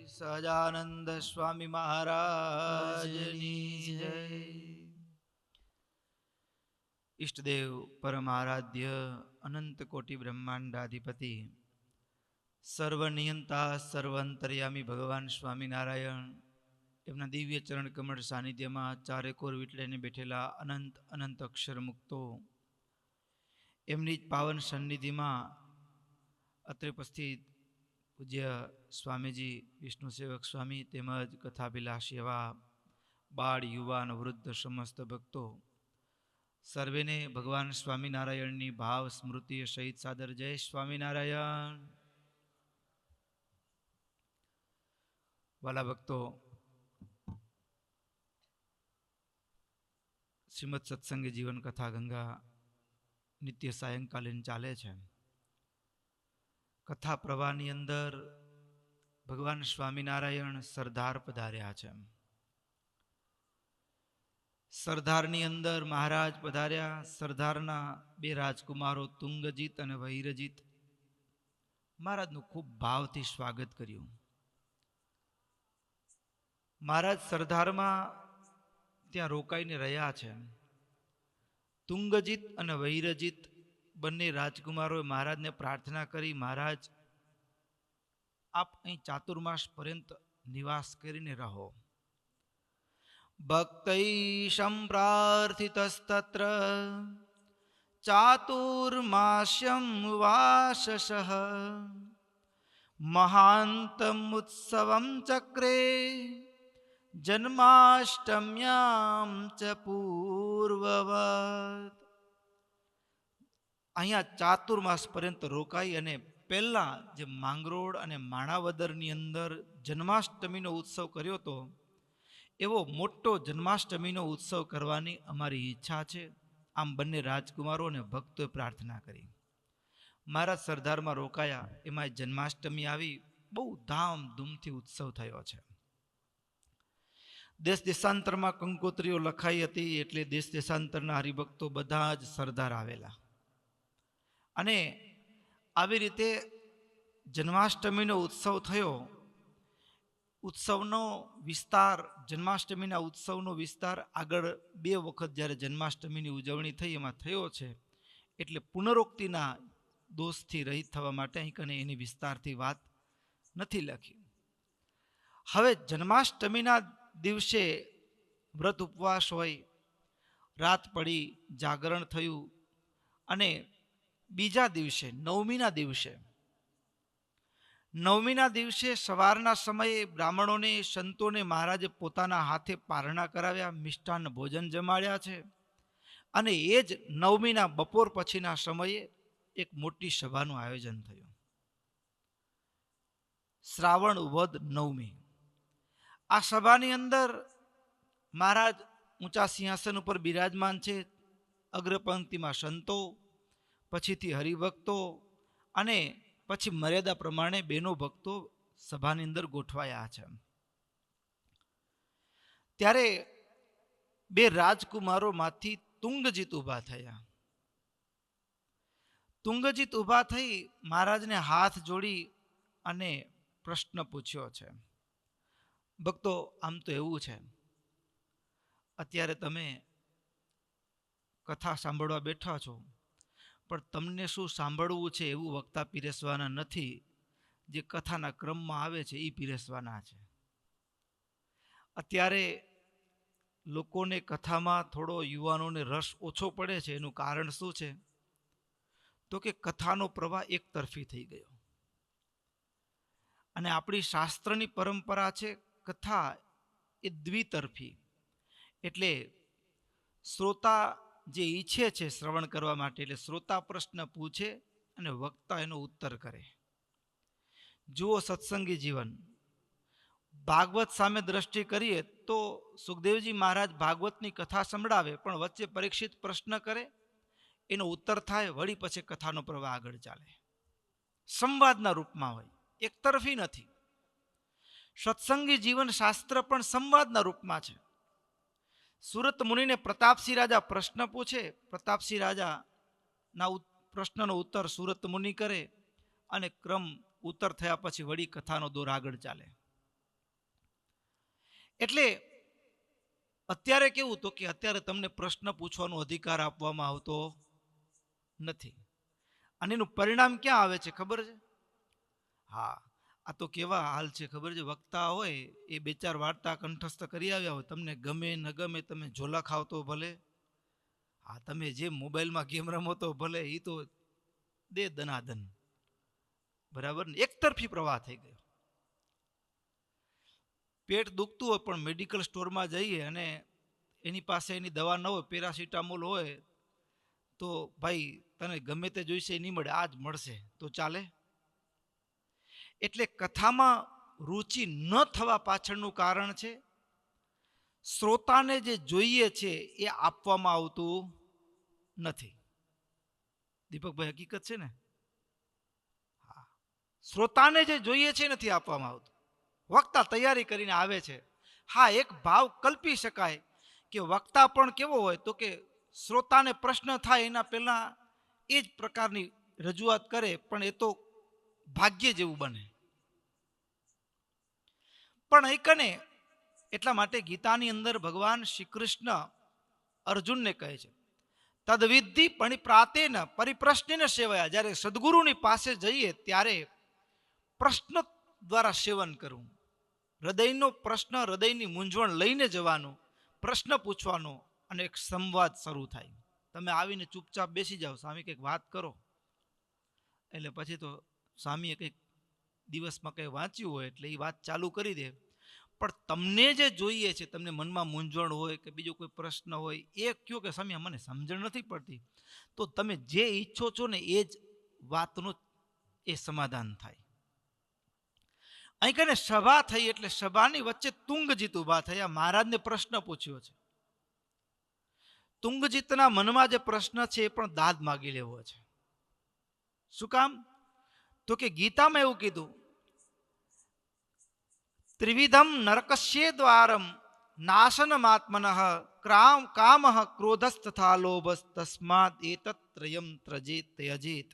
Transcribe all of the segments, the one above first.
સહજાનંદ સ્વામી મહારાજની જય. ઈષ્ટદેવ પરમ આરાધ્ય અનંત કોટી બ્રહ્માંડાધિપતિ સર્વનિયંતા સર્વંતર્યામી ભગવાન સ્વામિનારાયણ એમના દિવ્ય ચરણ કમળ સાનિધ્યમાં ચારેકોર વીટળીને બેઠેલા અનંત અનંત અક્ષર મુક્તો એમની જ પાવન સન્નિધિમાં અત્રે ઉપસ્થિત પૂજ્ય સ્વામીજી વિષ્ણુ સેવક સ્વામી તેમજ કથાભિલાષ એવા બાળ યુવાન વૃદ્ધ સમસ્ત ભક્તો સર્વેને ભગવાન સ્વામિનારાયણની ભાવ સ્મૃતિ સહિત સાદર જય સ્વામિનારાયણ. વાલા ભક્તો, શ્રીમદ સત્સંગી જીવન કથા ગંગા નિત્ય સાયંકાલીન ચાલે છે. કથા પ્રવાહની અંદર ભગવાન સ્વામિનારાયણ સરદાર પધાર્યા છે. સરદારની અંદર મહારાજ પધાર્યા. સરદારના બે રાજકુમારો તુંગજીત અને વૈરજીત મહારાજનું ખૂબ ભાવથી સ્વાગત કર્યું. મહારાજ સરદારમાં ત્યાં રોકાઈને રહ્યા છે. તુંગજીત અને વૈરજીત બંને રાજકુમારોએ મહારાજને પ્રાર્થના કરી, મહારાજ આપ અહીં ચાતુર્માસ પર્યંત નિવાસ કરીને રહો. ભક્તૈ સંપ્રાર્થિતસ્તત્ર ચાતુર્માસ્યમ વાસસઃ મહાંતમ ઉત્સવમ ચક્રે જન્માષ્ટમ્યામ ચ પૂર્વવત. અહીંયા ચાતુર્માસ પર્યંત રોકાઈ અને પહેલા જે માંગરોળ અને માણાવદરની અંદર જન્માષ્ટમીનો ઉત્સવ કર્યો હતો એવો મોટો જન્માષ્ટમીનો ઉત્સવ કરવાની અમારી ઈચ્છા છે. આમ બંને રાજકુમારો અને ભક્તોએ પ્રાર્થના કરી. મારા સરદારમાં રોકાયા. એમાં જન્માષ્ટમી આવી. બહુ ધામધૂમથી ઉત્સવ થયો છે. દેશ દેશાંતરમાં કંકોત્રીઓ લખાઈ હતી એટલે દેશ દેશાંતરના હરિભક્તો બધા જ સરદાર આવેલા. અને આવી રીતે જન્માષ્ટમીનો ઉત્સવ થયો. ઉત્સવનો વિસ્તાર, જન્માષ્ટમીના ઉત્સવનો વિસ્તાર આગળ બે વખત જ્યારે જન્માષ્ટમીની ઉજવણી થઈ એમાં થયો છે. એટલે પુનરોક્તિના દોષથી રહિત થવા માટે અહીં કને એની વિસ્તારથી વાત નથી લખી. હવે જન્માષ્ટમીના દિવસે વ્રત ઉપવાસ હોય, રાત પડી, જાગરણ થયું અને બીજા દિવસે નવમીના દિવસે સવારના સમયે બ્રાહ્મણોને સંતોને મહારાજે પોતાના હાથે પારણા કરાવ્યા, મિષ્ટાન ભોજન જમાડ્યા છે. અને એ જ નવમીના બપોર પછીના સમયે એક મોટી સભાનું આયોજન થયું. શ્રાવણ વદ નવમી. આ સભાની અંદર મહારાજ ઊંચા સિંહાસન ઉપર બિરાજમાન છે. અગ્રપંક્તિમાં સંતો, પછીથી હરિભક્તો અને પછી મર્યાદા પ્રમાણે બેનો ભક્તો સભાની અંદર ગોઠવાયા છે. ત્યારે બે રાજકુમારોમાંથી તુંગજીત ઊભા થયા. તુંગજીત ઊભા થઈ મહારાજને હાથ જોડી અને પ્રશ્ન પૂછ્યો છે. ભક્તો, આમ તો એવું છે, અત્યારે તમે કથા સાંભળવા બેઠા છો, પણ તમને શું સાંભળવું છે એવું વક્તા પીરસવાના નથી. જે કથાના ક્રમમાં આવે છે એ પીરસવાના છે. અત્યારે લોકોને કથામાં થોડો, યુવાનોને રસ ઓછો પડે છે. એનું કારણ શું છે? તો કે કથાનો પ્રવાહ એક તરફી થઈ ગયો. અને આપણી શાસ્ત્રની પરંપરા છે કથા એ દ્વિતરફી. એટલે શ્રોતા જે ઈચ્છે છે શ્રવણ કરવા માટે, એટલે શ્રોતા પ્રશ્ન પૂછે અને વક્તા એનો ઉત્તર કરે. જુઓ સત્સંગી જીવન. ભાગવત સામે દ્રષ્ટિ કરીએ તો સુખદેવજી મહારાજ ભાગવતની કથા સંભળાવે, પણ વચ્ચે પરીક્ષિત પ્રશ્ન કરે, એનો ઉત્તર થાય, વળી પછી કથાનો પ્રવાહ આગળ ચાલે. સંવાદના રૂપમાં હોય, એક તરફી નથી. સત્સંગી જીવન શાસ્ત્ર પણ સંવાદના રૂપમાં છે. સુરત મુનિને પ્રતાપસિંહ રાજા પ્રશ્ન પૂછે, પ્રતાપસિંહ રાજાના પ્રશ્નનો ઉત્તર સુરત મુનિ કરે અને ક્રમ ઉત્તર થયા પછી વળી કથાનો દોર આગળ ચાલે. એટલે અત્યારે કેવું તો કે અત્યારે તમને પ્રશ્ન પૂછવાનો અધિકાર આપવામાં આવતો નથી. અને એનું પરિણામ ક્યાં આવે છે ખબર છે? હા, આ તો કેવા હાલ છે ખબર છે? વક્તા હોય એ બે ચાર વાર્તા કંઠસ્થ કરી આવ્યા હોય, તમને ગમે ન ગમે, તમે ઝોલા ખાવ તો ભલે, હા તમે જે મોબાઈલમાં ગેમ રમો તો ભલે, એ તો દે દનાદન, બરાબર ને? એકતરફી પ્રવાહ થઈ ગયો. પેટ દુખતું હોય પણ મેડિકલ સ્ટોરમાં જઈએ અને એની પાસે એની દવા ન હોય, પેરાસિટામોલ હોય, તો ભાઈ તને ગમે તે જોઈશે નહીં મળે, આ જ મળશે તો ચાલે. એટલે કથામાં રુચિ ન થવા પાછળનું કારણ છે શ્રોતાને જે જોઈએ છે એ આપવામાં આવતું નથી. દીપકભાઈ હકીકત છે ને? હા, શ્રોતાને જે જોઈએ છે નથી આપવામાં આવતું. વક્તા તૈયારી કરીને આવે છે. હા, એક ભાવ કલ્પી શકાય કે વક્તા પણ કેવો હોય તો કે શ્રોતાને પ્રશ્ન થાય એના પહેલા એ જ પ્રકારની રજૂઆત કરે, પણ એ તો ભાગ્ય જેવું બને. પણ અહીં કને એટલા માટે ગીતાની અંદર ભગવાન શ્રી કૃષ્ણ અર્જુનને કહે છે, તદવિધિ પણિપ્રાતેન પરિપ્રશ્નેન સેવયા. જ્યારે સદગુરુની પાસે જઈએ ત્યારે પ્રશ્ન દ્વારા સેવન કરવું. હૃદયનો પ્રશ્ન, હૃદયની મૂંઝવણ લઈને જવાનું, પ્રશ્ન પૂછવાનો અને એક સંવાદ શરૂ થાય. તમે આવીને ચૂપચાપ બેસી જાઓ, સ્વામી કંઈક વાત કરો, એટલે પછી તો સ્વામીએ કંઈક દિવસમાં કંઈ વાંચ્યું હોય એટલે એ વાત ચાલુ કરી દે. પણ તમને જે જોઈએ છે, તમને મનમાં મૂંઝવણ હોય કે બીજો કોઈ પ્રશ્ન હોય, એ કયો કે સ્વામી મને સમજણ નથી પડતી, તો તમે જે ઈચ્છો છો ને એ જ વાતનું એ સમાધાન થાય. અહીં કને સભા થઈ એટલે સભાની વચ્ચે તુંગજીત ઉભા થયા. મહારાજને પ્રશ્ન પૂછ્યો છે. તુંગજીતના મનમાં જે પ્રશ્ન છે એ પણ દાદ માગી લેવો છે. શું કામ? તો કે ગીતામાં એવું કીધું, ત્રિવિધમ નરકસ્ય દ્વારમ નાશનમાત્મનઃ કામ ક્રોધસ્તથા લોભસ તસ્માદ એતત્રયમ ત્યજેત.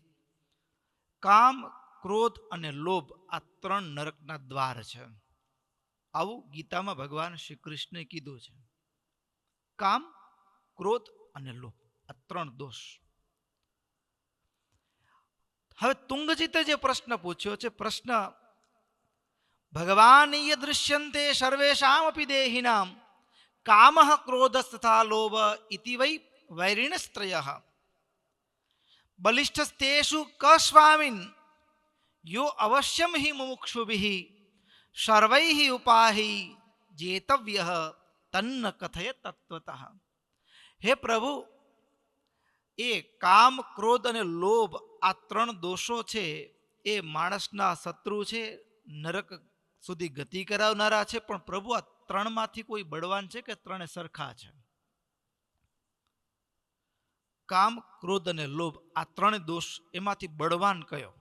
કામ, ક્રોધ અને લોભ આ ત્રણ નરકના દ્વાર છે. આવું ગીતામાં ભગવાન શ્રી કૃષ્ણે કીધું છે. કામ, ક્રોધ અને લોભ આ ત્રણ દોષ. હવે તુંગજીતે જે પ્રશ્ન પૂછ્યો છે, પ્રશ્ન ભગવાન દૃશ્યંતે સર્વેષામપી દેહિનામ કામ ક્રોધસ્તથા લોભ ઇતિ વૈ વૈરિણસ્ત્રયઃ બલિષ્ઠસ્તેષુ કસ્વામિન યો અવશ્યમ હિ મુમુક્ષુભિઃ સર્વૈઃ ઉપાહિ જેતવ્યઃ તન્ન કથય તત્વતઃ. હે પ્રભુ, એ કામ, ક્રોધ અને લોભ આ ત્રણ દોષો છે એ માણસના શત્રુ છે, નરક સુધી ગતિ કરાવનારા છે. પણ પ્રભુ આ ત્રણમાંથી કોઈ બળવાન છે કે ત્રણે સરખા છે? કામ, ક્રોધ અને લોભ આ ત્રણે દોષ, એમાંથી બળવાન કયો?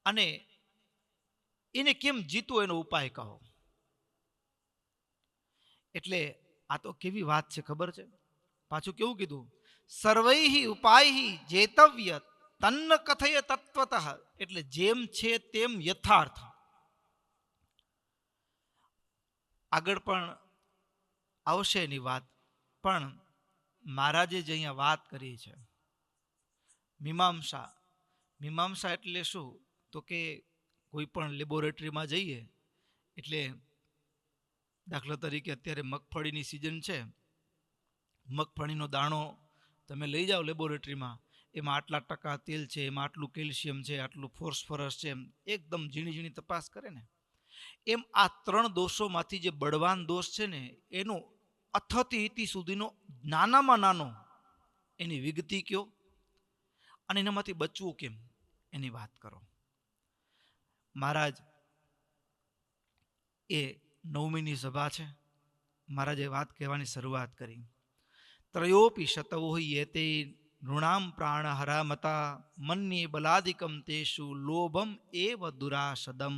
અને એને કેમ જીતવું એનો ઉપાય કહો. એટલે આ તો કેવી વાત છે ખબર છે? પાછું કેવું કીધું? સર્વૈઃ ઉપાયઃ જેતવ્ય તન્ન કથય તત્વતઃ. એટલે જેમ છે તેમ યથાર્થ. આગળ પણ આવશે એની વાત, પણ મહારાજે જે અહીંયા વાત કરી છે મીમાંસા. મીમાંસા એટલે શું? તો કે કોઈ પણ લેબોરેટરીમાં જઈએ એટલે દાખલા તરીકે અત્યારે મગફળીની સિઝન છે, મગફળીનો દાણો તમે લઈ જાઓ લેબોરેટરીમાં, એમાં આટલા ટકા તેલ છે, એમાં આટલું કેલ્શિયમ છે, આટલું ફોસ્ફરસ છે, એકદમ ઝીણી ઝીણી તપાસ કરે ને, એમ આ ત્રણ દોષોમાંથી જે બળવાન દોષ છે ને એનો અથથી ઇતિ સુધીનો નાનામાં નાનો એની વિગતિ કયો અને એનામાંથી બચવું કેમ એની વાત કરો. મહારાજ એ 9મીની સભા છે, મહારાજે વાત કહેવાની શરૂઆત કરી. ત્રયોપી શતવો યેતે નૃણામ પ્રાણ હરામતા મન્યે બલાદિકમ તેષુ લોભમ એવ દુરાસદમ.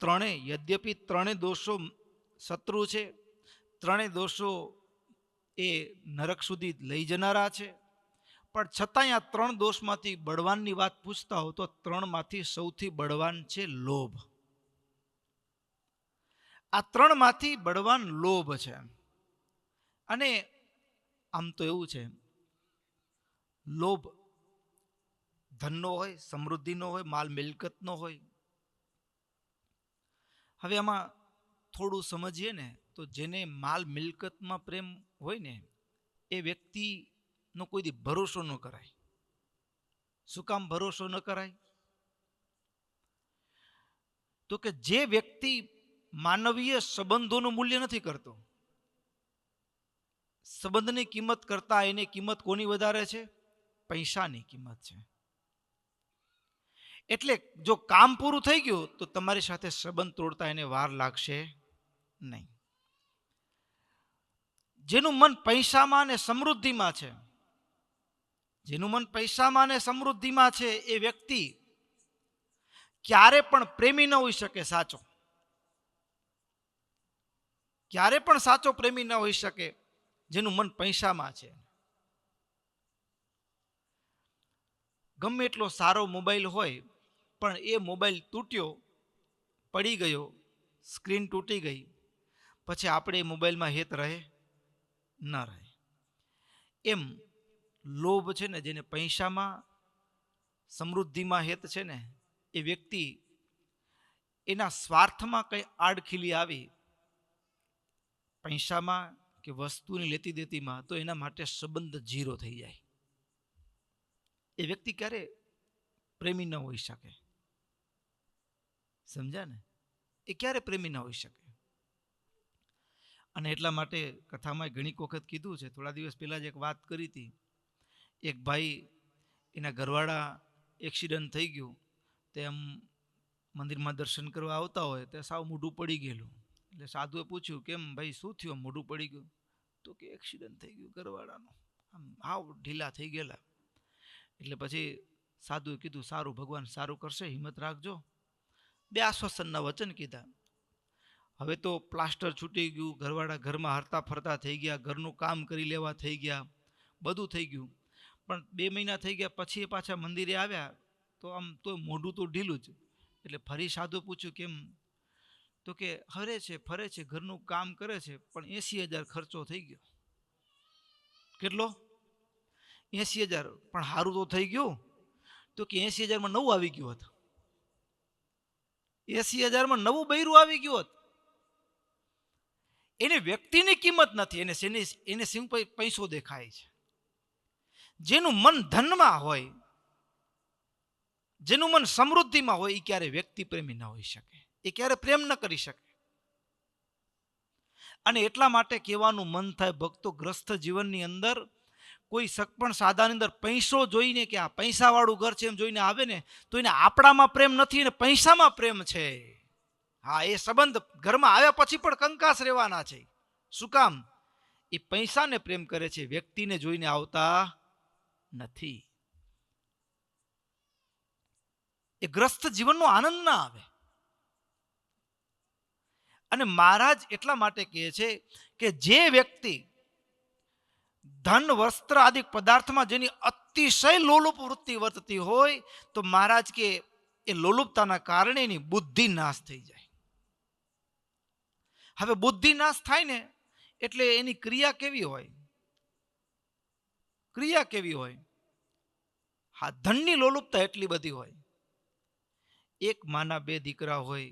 ત્રણે, યદ્યપિ ત્રણે દોષો શત્રુ છે, ત્રણે દોષો એ નરક સુધી લઈ જનારા છે, પણ છતાંય આ ત્રણ દોષમાંથી બળવાનની વાત પૂછતા હો તો ત્રણમાંથી સૌથી બળવાન છે લોભ. આ ત્રણમાંથી બળવાન લોભ છે. અને આમ તો એવું છે, લોભ ધનનો હોય, સમૃદ્ધિનો હોય, માલ મિલકતનો હોય. હવે આમાં થોડું સમજીએ ને તો જેને માલ મિલકતમાં પ્રેમ હોય ને એ વ્યક્તિનો કોઈ દી ભરોસો ન કરાય. શું કામ ભરોસો ન કરાય? તો કે જે વ્યક્તિ માનવીય સંબંધોનું મૂલ્ય નથી કરતો, સંબંધની કિંમત કરતા એની કિંમત કોની વધારે છે? પૈસાની કિંમત છે. એટલે જો કામ પૂરું થઈ ગયું તો તમારી સાથે સંબંધ તોડતા એને વાર લાગશે નહીં. જેનું મન પૈસામાં અને સમૃદ્ધિમાં છે, જેનું મન પૈસામાં અને સમૃદ્ધિમાં છે એ વ્યક્તિ ક્યારે પણ પ્રેમી ન હોઈ શકે સાચો. ક્યારે પણ સાચો પ્રેમી ન હોઈ શકે જેનું મન પૈસામાં છે. ગમે એટલો સારો મોબાઈલ હોય પણ એ મોબાઈલ તૂટ્યો, પડી ગયો, સ્ક્રીન તૂટી ગઈ, પછી આપણે એ મોબાઈલમાં હેત રહે? ન રહે. એમ લોભ છે ને જેને પૈસામાં સમૃદ્ધિમાં હેત છે ને એ વ્યક્તિ એના સ્વાર્થમાં કઈ આડખીલી આવી પૈસામાં કે વસ્તુની લેતી દેતીમાં તો એના માટે સંબંધ ઝીરો થઈ જાય. એ વ્યક્તિ ક્યારે પ્રેમી ન હોઈ શકે. સમજ્યા ને? એ ક્યારે પ્રેમી ન હોઈ શકે. અને એટલા માટે કથામાં ઘણી વખત કીધું છે. થોડા દિવસ પહેલા જ એક વાત કરી હતી. એક ભાઈ એના ઘરવાળા એક્સિડન્ટ થઈ ગયું, તેમ મંદિરમાં દર્શન કરવા આવતા હોય તે સાવ મોઢું પડી ગયેલું. એટલે સાધુએ પૂછ્યું, કેમ ભાઈ શું થયું મોઢું પડી ગયું? તો કે એક્સિડન્ટ થઈ ગયું ઘરવાળાનું, આમ હાવ ઢીલા થઈ ગયેલા. એટલે પછી સાધુએ કીધું, સારું, ભગવાન સારું કરશે, હિંમત રાખજો. 2 આશ્વાસનના વચન કીધા. હવે તો પ્લાસ્ટર છૂટી ગયું, ઘરવાળા ઘરમાં હરતા ફરતા થઈ ગયા, ઘરનું કામ કરી લેવા થઈ ગયા, બધું થઈ ગયું. પણ 2 મહિના થઈ ગયા પછી એ પાછા મંદિરે આવ્યા તો આમ તો મોઢું તો ઢીલું જ. એટલે ફરી સાધુ પૂછ્યું, કેમ? તો કે હરે છે, ફરે છે, ઘરનું કામ કરે છે, પણ 80,000 ખર્ચો થઈ ગયો. કેટલો? 80,000. પણ સારું તો થઈ ગયું. તો કે 80,000માં નવું આવી ગયું હતું. 80,000માં નવું બૈરું આવી ગયું હતું. એને વ્યક્તિની કિંમત નથી, એને સિંહ પૈસો દેખાય છે. જેનું મન ધનમાં હોય, જેનું મન સમૃદ્ધિમાં હોય, એ ક્યારે વ્યક્તિ પ્રેમી ન હોઈ શકે. એ ક્યારે પ્રેમ ન કરી શકે. અને એટલા માટે કહેવાનું મન થાય, ભક્તો ગ્રસ્ત જીવનની અંદર કોઈ સગપણ સાદાની અંદર પૈસો જોઈને કે આ પૈસાવાળું ઘર છે એમ જોઈને આવે ને તો એને આપણામાં પ્રેમ નથી, એને પૈસામાં પ્રેમ છે. હા, એ સંબંધ ઘરમાં આવ્યા પછી પણ કંકાસ રહેવાના છે. શું કામ? એ પૈસાને પ્રેમ કરે છે, વ્યક્તિને જોઈને આવતા નથી. એ ગ્રસ્ત જીવનનો આનંદ ના આવે. અને મહારાજ એટલા માટે કહે છે કે જે વ્યક્તિ ધન, વસ્ત્ર આદિ પદાર્થમાં જેની અતિશય લોલુપ વૃત્તિ વર્તતી હોય તો મહારાજ કે એ લોલુપતાના કારણે એની બુદ્ધિ નાશ થઈ જાય. હવે બુદ્ધિ નાશ થાય ને એટલે એની ક્રિયા કેવી હોય? ક્રિયા કેવી હોય? હા, ધનની લોલુપતા એટલી બધી હોય. એક માના 2 દીકરા હોય,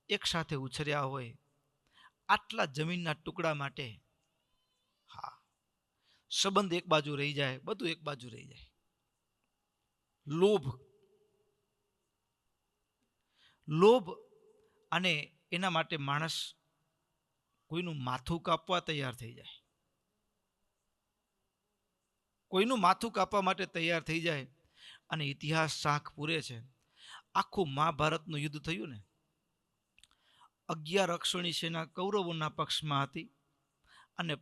એક સાથે ઉછર્યા હોય, આટલા જમીનના ટુકડા માટે હા સંબંધ એક બાજુ રહી જાય, બધું એક બાજુ રહી જાય. લોભ અને એના માટે માણસ કોઈનું માથું કાપવા તૈયાર થઈ જાય. કોઈનું માથું કાપવા માટે તૈયાર થઈ જાય. અને ઇતિહાસ સાખ પૂરે છે. આખું મહાભારતનું યુદ્ધ થયું ને, 11 અક્ષોણી સેના કૌરવોના પક્ષમાં હતી અને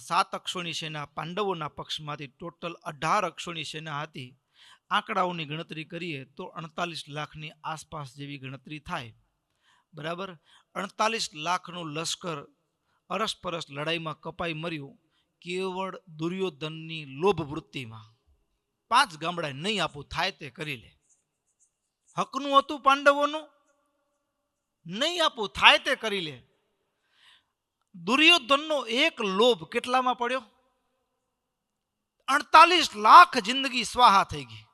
7 અક્ષોણી સેના પાંડવોના પક્ષમાંથી ટોટલ 18 અક્ષોણી સેના હતી. આંકડાઓની ગણતરી કરીએ તો 48 લાખની આસપાસ જેવી ગણતરી થાય. બરાબર? 48 લાખનું લશ્કર અરસપરસ લડાઈમાં કપાઈ મર્યું કેવળ દુર્યોધનની લોભ વૃત્તિમાં. 5 ગામડા નહીં આપું, થાય તે કરી લે. હકનું હતું પાંડવોનું? નહીં આપું, થાય તે કરી લે. દુર્યોધનનો એક લોભ કેટલામાં પડ્યો? 48 લાખ જિંદગી સ્વાહા થઈ ગઈ.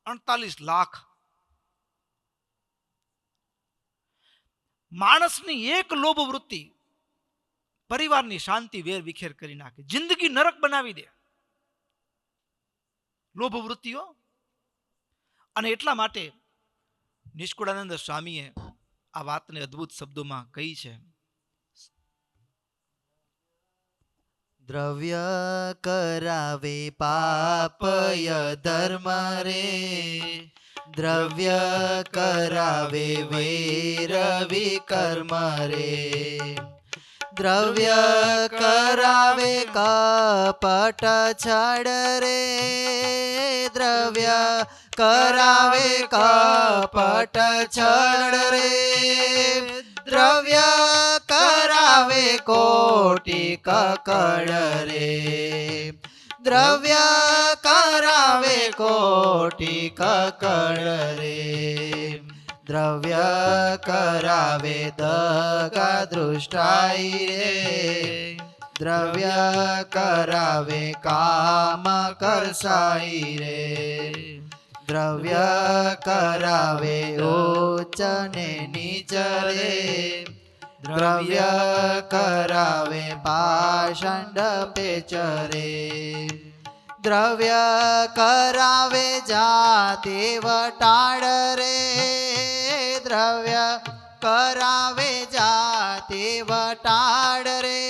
48 લાખ. માણસની એક લોભ વૃત્તિ પરિવારની શાંતિ વેર વિખેર કરી નાખે, જિંદગી નરક બનાવી દે. લોભ વૃત્તિઓ. અને એટલા માટે નિષ્કુળાનંદ સ્વામીએ આ વાતને અદ્ભુત શબ્દોમાં કહી છે. દ્રવ્ય કરાવે પાપય ધર્મ રે, દ્રવ્ય કરાવે વૈર વિકર્મ રે, દ્રવ્ય કરાવે કપટ છળ રે, દ્રવ્ય કરાવે કપટ છળ રે, દ્રવ્ય કરાવે કોટી કકડ રે, દ્રવ્ય કરાવે કોટી કકડ રે, દ્રવ્ય કરાવે દગા દૃષ્ટાઈ રે, દ્રવ્ય કરાવે કામ કરસાઈ રે, દ્રવ્ય કરાવે ઉચ્ચ ને નીચ રે, દ્રવ્ય કરાવે પાષંડ પેચ રે, દ્રવ્ય કરાવે જાતિ વટાળ રે, દ્રવ્ય કરાવે જાતિ વટાળ રે,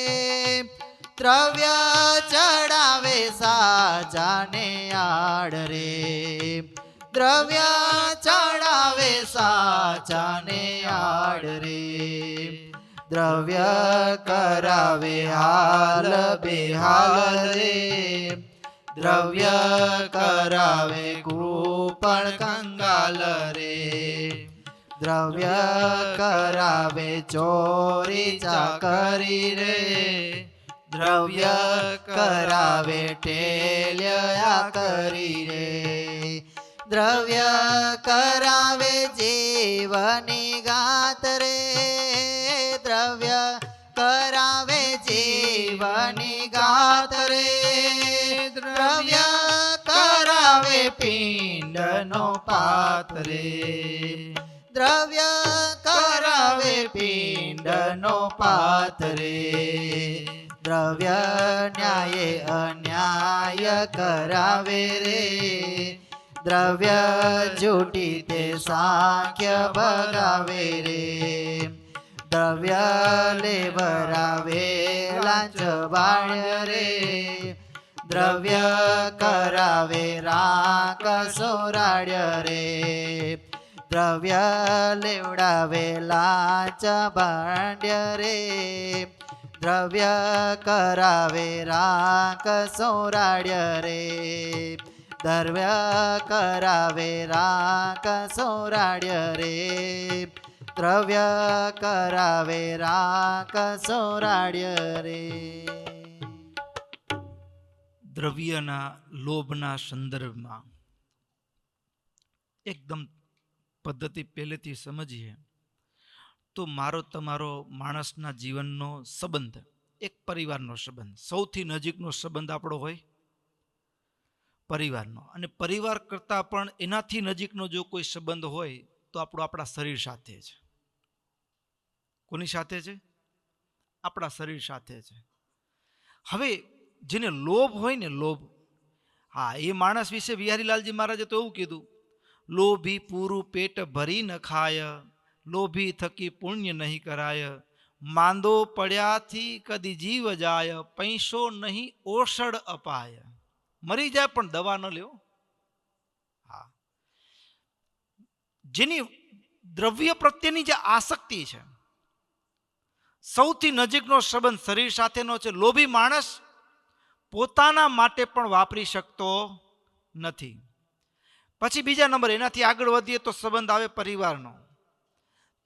દ્રવ્ય ચડાવે સાજાને આડ રે, દ્રવ્ય ચડાવે સાજાને આડ રે, દ્રવ્ય કરાવે હાલ બેહાલ રે, દ્રવ્ય કરાવે કૃપણ કંગાલ રે, દ્રવ્ય કરાવે ચોરી ચાકરી રે, દ્રવ્ય કરાવે ટેલ્યા કરી રે, દ્રવ્ય કરાવે જીવની ગાત રે, દ્રવ્ય કરાવે જીવની ગાત રે, દ્રવ્ય કરાવે પિંડનો પાત રે, દ્રવ્ય કરાવે પિંડનો પાત રે, દ્રવ્ય ન્યાયે અન્યાય કરાવે રે, દ્રવ્ય જૂટી તે સાંખ્ય ભગાવે રે, દ્રવ્ય લેવરાવે લાંચ બાણ્ય રે, દ્રવ્ય કરાવે રાક સોરાડ્ય રે, દ્રવ્ય લેવડાવે લાંચ બાણ્ય રે, દ્રવ્ય કરાવે રાક સોરાડ્ય રે, દ્રવ્ય કરાવે રાક સોરાડ્ય રે, દ્રવ્ય કરાવે રાક સોરાડ્ય રે. દ્રવ્યના લોભના સંદર્ભમાં એકદમ પદ્ધતિ પહેલેથી સમજીએ તો મારો તમારો માણસના જીવનનો સંબંધ એક પરિવારનો સંબંધ, સૌથી નજીકનો સંબંધ આપણો હોય પરિવારનો. અને પરિવાર કરતાં પણ એનાથી નજીકનો જો કોઈ સંબંધ હોય તો આપણો આપણા શરીર સાથે છે. કોની સાથે છે? આપણા શરીર સાથે છે. હવે જેને લોભ હોય ને, લોભ, હા, એ માણસ વિશે વિહારીલાલજી મહારાજે તો એવું કીધું, લોભી પૂરું પેટ ભરી ન ખાય, લોભી થકી પુણ્ય નહીં કરાય, માંદો પડ્યાથી કદી જીવ જાય, પૈસો નહીં ઓષડ અપાય. મરી જાય પણ દવા ન લ્યો. હા, જેની દ્રવ્ય પ્રત્યેની જે આસક્તિ છે, સૌથી નજીકનો સંબંધ શરીર સાથેનો છે. લોભી માણસ પોતાના માટે પણ વાપરી શકતો નથી. પછી બીજા નંબર, એનાથી આગળ વધીએ તો સંબંધ આવે પરિવારનો.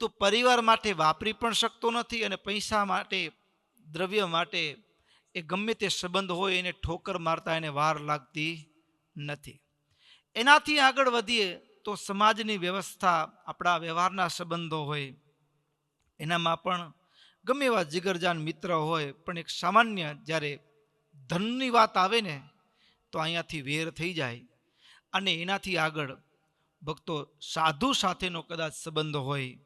તો પરિવાર માટે વાપરી પણ શકતો નથી, અને પૈસા માટે, દ્રવ્ય માટે એ ગમે તે સંબંધ હોય એને ઠોકર મારતા એને વાર લાગતી નથી. એનાથી આગળ વધીએ તો સમાજની વ્યવસ્થા, આપણા વ્યવહારના સંબંધો હોય, એનામાં પણ ગમે એવા જીગરજાન મિત્ર હોય, પણ એક સામાન્ય જ્યારે ધનની વાત આવે ને તો અહીંયાથી વેર થઈ જાય. અને એનાથી આગળ ભક્તો સાધુ સાથેનો કદાચ સંબંધ હોય,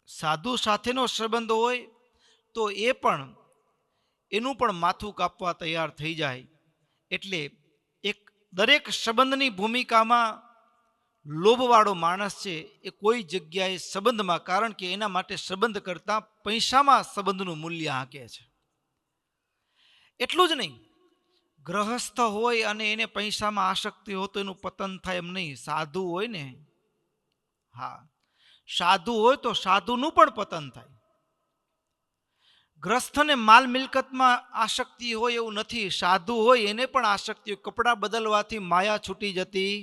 સાધુ સાથેનો સંબંધ હોય તો એનું પણ માથું કાપવા તૈયાર થઈ જાય. એટલે એક દરેક સંબંધની ભૂમિકામાં લોભવાળો માણસ છે એ કોઈ જગ્યાએ સંબંધમાં, કારણ કે એના માટે સંબંધ કરતાં પૈસામાં સંબંધનું મૂલ્ય આંકે છે. એટલું જ નહીં, ગ્રહસ્થ હોય અને એને પૈસામાં આસક્તિ હોય તો એનું પતન થાય એમ નહીં. સાધુ હોય ને, હા, સાધુ હોય તો સાધુનું પણ પતન થાય. ગ્રસ્થને માલ મિલકતમાં આસક્તિ હોય એવું નથી. સાધુ હોય એને પણ આસક્તિ હોય. કપડાં બદલવાથી માયા છૂટી જતી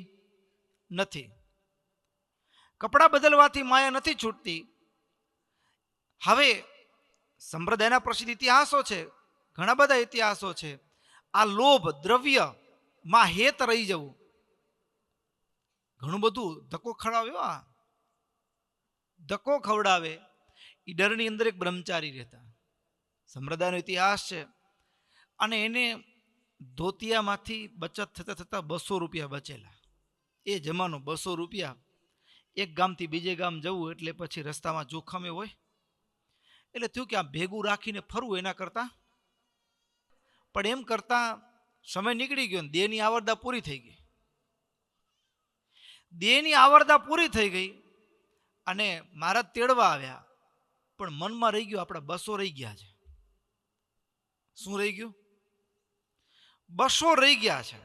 નથી. કપડાં બદલવાથી માયા નથી છૂટતી. હવે સંપ્રદાયના પ્રસિદ્ધ ઇતિહાસો છે, ઘણા બધા ઇતિહાસો છે. આ લોભ દ્રવ્યમાં હેત રહી જવું ઘણું બધું ધક્કો ખવડાવ્યો. આ ધક્કો ખવડાવે. ઈડરની અંદર એક બ્રહ્મચારી રહેતા, સંપ્રદાયનો ઇતિહાસ છે. અને એને ધોતિયામાંથી બચત થતા થતા 200 રૂપિયા બચેલા. એ જમાનો 200 રૂપિયા, એક ગામથી બીજે ગામ જવું એટલે પછી રસ્તામાં જોખમે હોય. એટલે થયું કે આ ભેગું રાખીને ફરવું એના કરતાં, પણ એમ કરતાં સમય નીકળી ગયો ને દેહની આવરદા પૂરી થઈ ગઈ. દેહની આવરદા પૂરી થઈ ગઈ અને મહારાજ તેડવા આવ્યા, પણ મનમાં રહી ગયું આપણા 200 રહી ગયા છે. શું રહી ગયું? 200 રહી ગયા છે.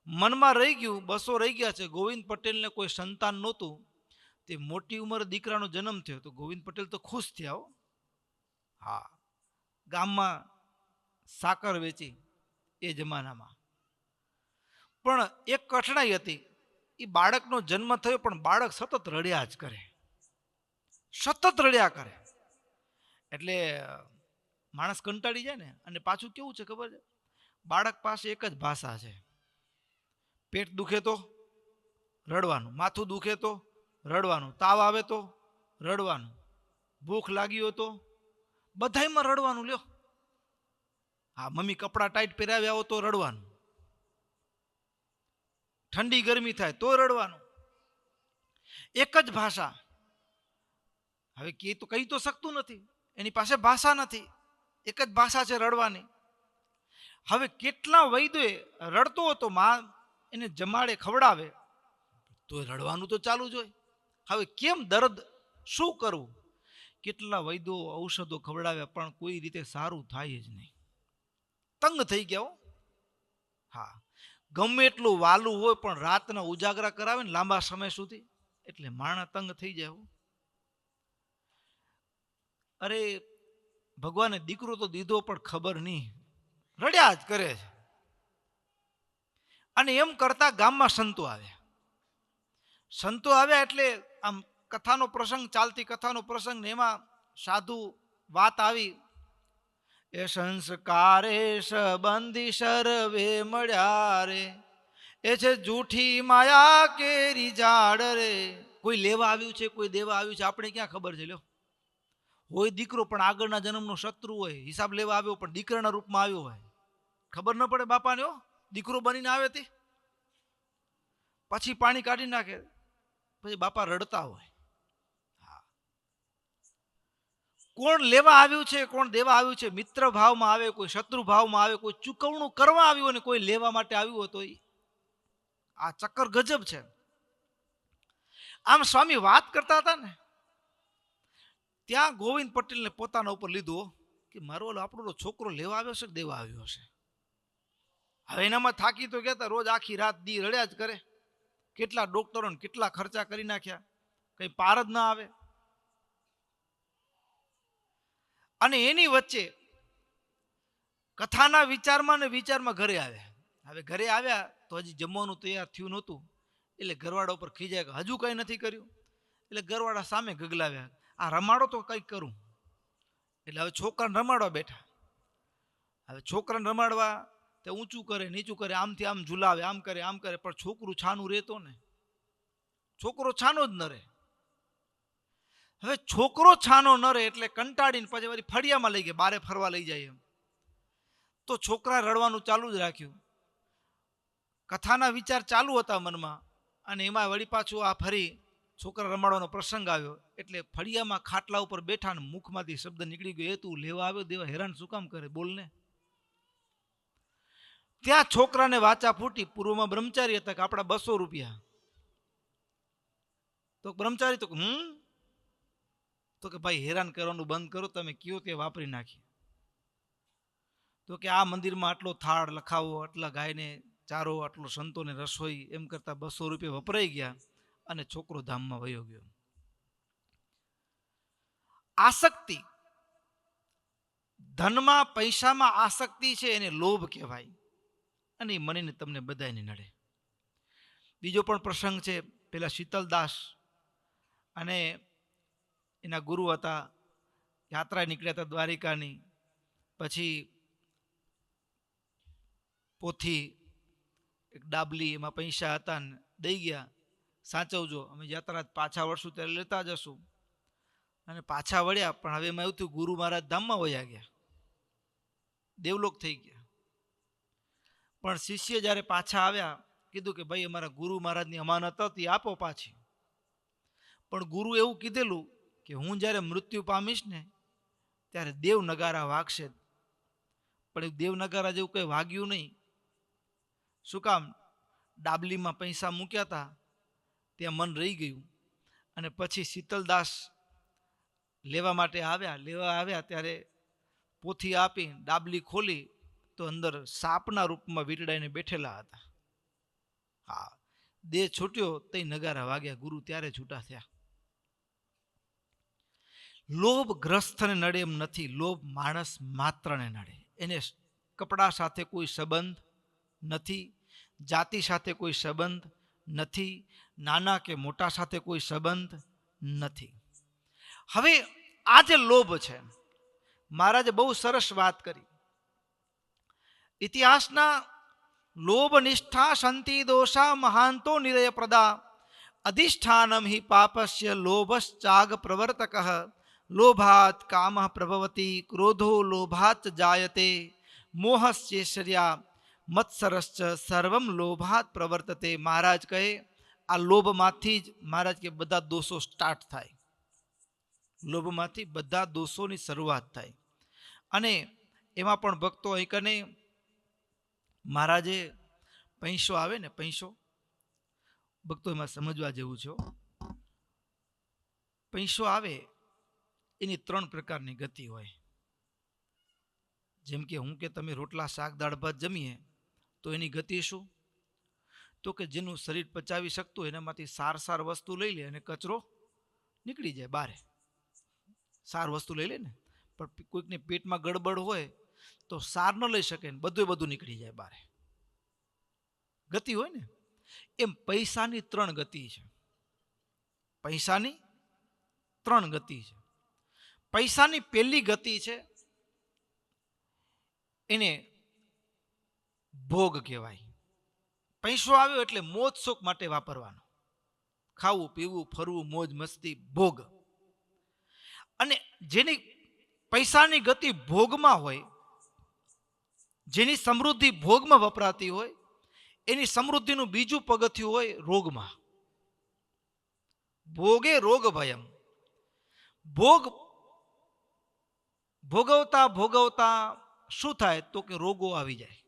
મનમાં રહી ગયું 200 રહી ગયા છે. ગોવિંદ પટેલને કોઈ સંતાન નહોતું. તે મોટી ઉંમરે દીકરાનો જન્મ થયો તો ગોવિંદ પટેલ તો ખુશ થયા. હા, ગામમાં સાકર વેચી એ જમાનામાં. પણ એક કઠણાઈ હતી, એ બાળકનો જન્મ થયો પણ બાળક સતત રડ્યા જ કરે, સતત રડ્યા કરે. એટલે માણસ કંટાળી જાય ને. અને પાછું કેવું છે ખબર છે, બાળક પાસે એક જ ભાષા છે. પેટ દુખે તો રડવાનું, માથું દુખે તો રડવાનું, તાવ આવે તો રડવાનું, ભૂખ લાગી હોય તો બધાયમાં રડવાનું. લ્યો, હા, મમ્મી કપડાં ટાઈટ પહેરાવ્યા હો તો રડવાનું, ઠંડી ગરમી થાય તો રડવાનું. એક જ ભાષા. હવે તો કહી તો શકતું નથી, એની પાસે ભાષા નથી. એક જ ભાષા છે રડવાની. હવે કેટલા વૈદ્યોએ રડતો હતો, માં એને જમાડે ખવડાવે તો રડવાનું તો ચાલુ જ હોય. હવે કેમ દર્દ શું કરવું? કેટલા વૈદ્યો ઔષધો ખવડાવ્યા પણ કોઈ રીતે સારું થાય જ નહીં. તંગ થઈ ગયા. હા, ગમે એટલું વાલું હોય પણ રાતના ઉજાગરા કરાવે ને લાંબા સમય સુધી, એટલે માણસ તંગ થઈ જાય. અરે ભગવાને દીકરો તો દીધો પણ ખબર નહીં, રડ્યા જ કરે છે. અને એમ કરતા ગામમાં સંતો આવ્યા. સંતો આવ્યા એટલે આમ કથાનો પ્રસંગ, ચાલતી કથાનો પ્રસંગ, ને એમાં સાધુ વાત આવી. એ સંસ્કારે સંબંધી સર્વે મળ્યા રે, એ છે જૂઠી માયા કેરી ઝાડ રે. કોઈ લેવા આવ્યું છે, કોઈ દેવા આવ્યું છે, આપણે ક્યાં ખબર છે? લ્યો, હોય દીકરો પણ આગળના જન્મનો શત્રુ હોય, હિસાબ લેવા આવ્યો પણ દીકરાના રૂપમાં આવ્યો હોય, ખબર ન પડે બાપાને. દીકરો બનીને આવે તે પછી પાણી કાઢી નાખે, પછી બાપા રડતા હોય. કોણ લેવા આવ્યું છે, કોણ દેવા આવ્યું છે? મિત્ર ભાવમાં આવે, કોઈ શત્રુ ભાવમાં આવે, કોઈ ચૂકવણું કરવા આવ્યું અને કોઈ લેવા માટે આવ્યું હોય. તો આ ચક્કર ગજબ છે. આમ સ્વામી વાત કરતા હતા ને, ત્યાં ગોવિંદ પટેલને પોતાના ઉપર લીધું કે મારો આપણો છોકરો લેવા આવ્યો છે કે દેવા આવ્યો છે. હવે એનામાં થાકી તો ગયા, રોજ આખી રાત દી રડ્યા જ કરે. કેટલા ડોક્ટરોને કેટલા ખર્ચા કરી નાખ્યા, કઈ પાર જ ના આવે. અને એની વચ્ચે કથાના વિચારમાં ને વિચારમાં ઘરે આવ્યા. હવે ઘરે આવ્યા તો હજી જમવાનું તૈયાર થયું નહોતું. એટલે ઘરવાળા ઉપર ખીજાય કે હજુ કંઈ નથી કર્યું. એટલે ઘરવાળા સામે ગગલાવ્યા, આ રમાડો તો કંઈક કરું. એટલે હવે છોકરાને રમાડવા બેઠા. હવે છોકરાને રમાડવા તે ઊંચું કરે નીચું કરે, આમથી આમ ઝુલાવે, આમ કરે આમ કરે, પણ છોકરું છાનું રહેતો ને, છોકરો છાનો જ ન રહે. હવે છોકરો છાનો ન રહે એટલે કંટાળીને પછી વળી ફળિયામાં લઈ ગયા, બારે ફરવા લઈ જાય એમ. તો છોકરા રડવાનું ચાલુ જ રાખ્યું. કથાના વિચાર ચાલુ હતા મનમાં, અને એમાં વળી પાછું આ ફરી છોકરા રમાડવાનો પ્રસંગ આવ્યો. એટલે ફળિયામાં ખાટલા ઉપર બેઠા ને મુખમાંથી શબ્દ નીકળી ગયો, એ તું લેવા આવ્યો, દેવા હેરાન શું કામ કરે, બોલને. ત્યાં છોકરાને વાચા ફૂટી. પૂર્વમાં બ્રહ્મચારી હતા કે આપણા 200 રૂપિયા. તો બ્રહ્મચારી તો કે ભાઈ હેરાન કરવાનું બંધ કરો, તમે કયો તે વાપરી નાખી. તો કે આ મંદિરમાં આટલો થાળ લખાવો, આટલા ગાયને ચારો, આટલો સંતોને રસોઈ, એમ કરતા 200 રૂપિયા વપરાઈ ગયા અને છોકરો ધામમાં વયો ગયો. આસક્તિ, ધનમાં પૈસામાં આસક્તિ છે એને લોભ કહેવાય, અને એ મને તમને બધાને નડે. બીજો પણ પ્રસંગ છે. પેલા શીતલદાસ અને એના ગુરુ હતા, યાત્રા નીકળ્યા હતા દ્વારિકાની. પછી પોથી એક ડાબલી, એમાં પૈસા હતા ને દઈ ગયા, સાચવજો, અમે યાત્રા પાછા વળશું ત્યારે લેતા જશું. અને પાછા વળ્યા, પણ હવે એમાં એવું થયું ગુરુ મહારાજ ધામમાં વયા ગયા, દેવલોક થઈ ગયા. પણ શિષ્ય જ્યારે પાછા આવ્યા, કીધું કે ભાઈ અમારા ગુરુ મહારાજની અમાનત હતી, આપો પાછી. પણ ગુરુ એવું કીધેલું કે હું જ્યારે મૃત્યુ પામીશ ને ત્યારે દેવ નગારા વાગશે. પણ દેવ નગારા જેવું કંઈ વાગ્યું નહીં. શું કામ? ડાબલીમાં પૈસા મૂક્યા હતા, ત્યાં મન રહી ગયું. અને પછી શીતલદાસ લેવા માટે આવ્યા ત્યારે પોથી આપી ડાબલી ખોલી તો અંદર સાપના રૂપમાં વીંટળાઈને બેઠેલા હતા. હા, દેહ છૂટ્યો તઈ નગારા વાગ્યા, ગુરુ ત્યારે છૂટા થયા. લોભ ગ્રસ્થને નડે એમ નથી, લોભ માણસ માત્રને નડે. એને કપડા સાથે કોઈ સંબંધ નથી, જાતિ સાથે કોઈ સંબંધ નથી, નાના કે મોટા સાથે કોઈ સંબંધ નથી. હવે આ જે લોભ છે, મહારાજે બહુ સરસ વાત કરી. ઇતિહાસના લોભ નિષ્ઠા સંતિ દોષા મહાંતો નિરય પ્રદા અધિષ્ઠાનમ હિ પાપસ્ય લોભશ્ચાગ પ્રવર્તક લોભાત કામ પ્રભવતી ક્રોધો લોભાત જાયતે મોહશ્ચેષર્યા મત્સરશ્ચ સર્વમ લોભાત પ્રવર્તતે. મહારાજ કહે આ લોભમાંથી જ મહારાજ કે બધા દોષો સ્ટાર્ટ થાય, લોભમાંથી બધા દોષોની શરૂઆત થાય. અને એમાં પણ ભક્તો કને મહારાજે પૈસો આવે ને, પૈસો ભક્તો એમાં સમજવા જેવું છે. પૈસો આવે એની 3 પ્રકારની ગતિ હોય. જેમ કે હું કે તમે રોટલા શાક દાળ ભાત જમીએ તો એની ગતિ શું? તો કે જેનું શરીર પચાવી શકતું એનામાંથી સાર વસ્તુ લઈ લે અને કચરો નીકળી જાય બારે. સાર વસ્તુ લઈ લે ને, પણ કોઈકને પેટમાં ગડબડ હોય તો સાર ન લઈ શકે ને બધું નીકળી જાય બારે. ગતિ હોય ને એમ પૈસાની 3 ગતિ છે. પૈસાની 3 ગતિ છે. પૈસાની પહેલી ગતિ છે એને ભોગ કહેવાય. પૈસો આવ્યો એટલે મોજ શોખ માટે વાપરવાનો, ખાવું પીવું ફરવું મોજ મસ્તી ભોગ. અને જેની પૈસાની ગતિ ભોગમાં હોય, જેની સમૃદ્ધિ ભોગમાં વપરાતી હોય, એની સમૃદ્ધિનું બીજું પગથિયું હોય રોગમાં. ભોગે રોગ ભયમ. ભોગ ભોગવતા શું થાય તો કે રોગો આવી જાય.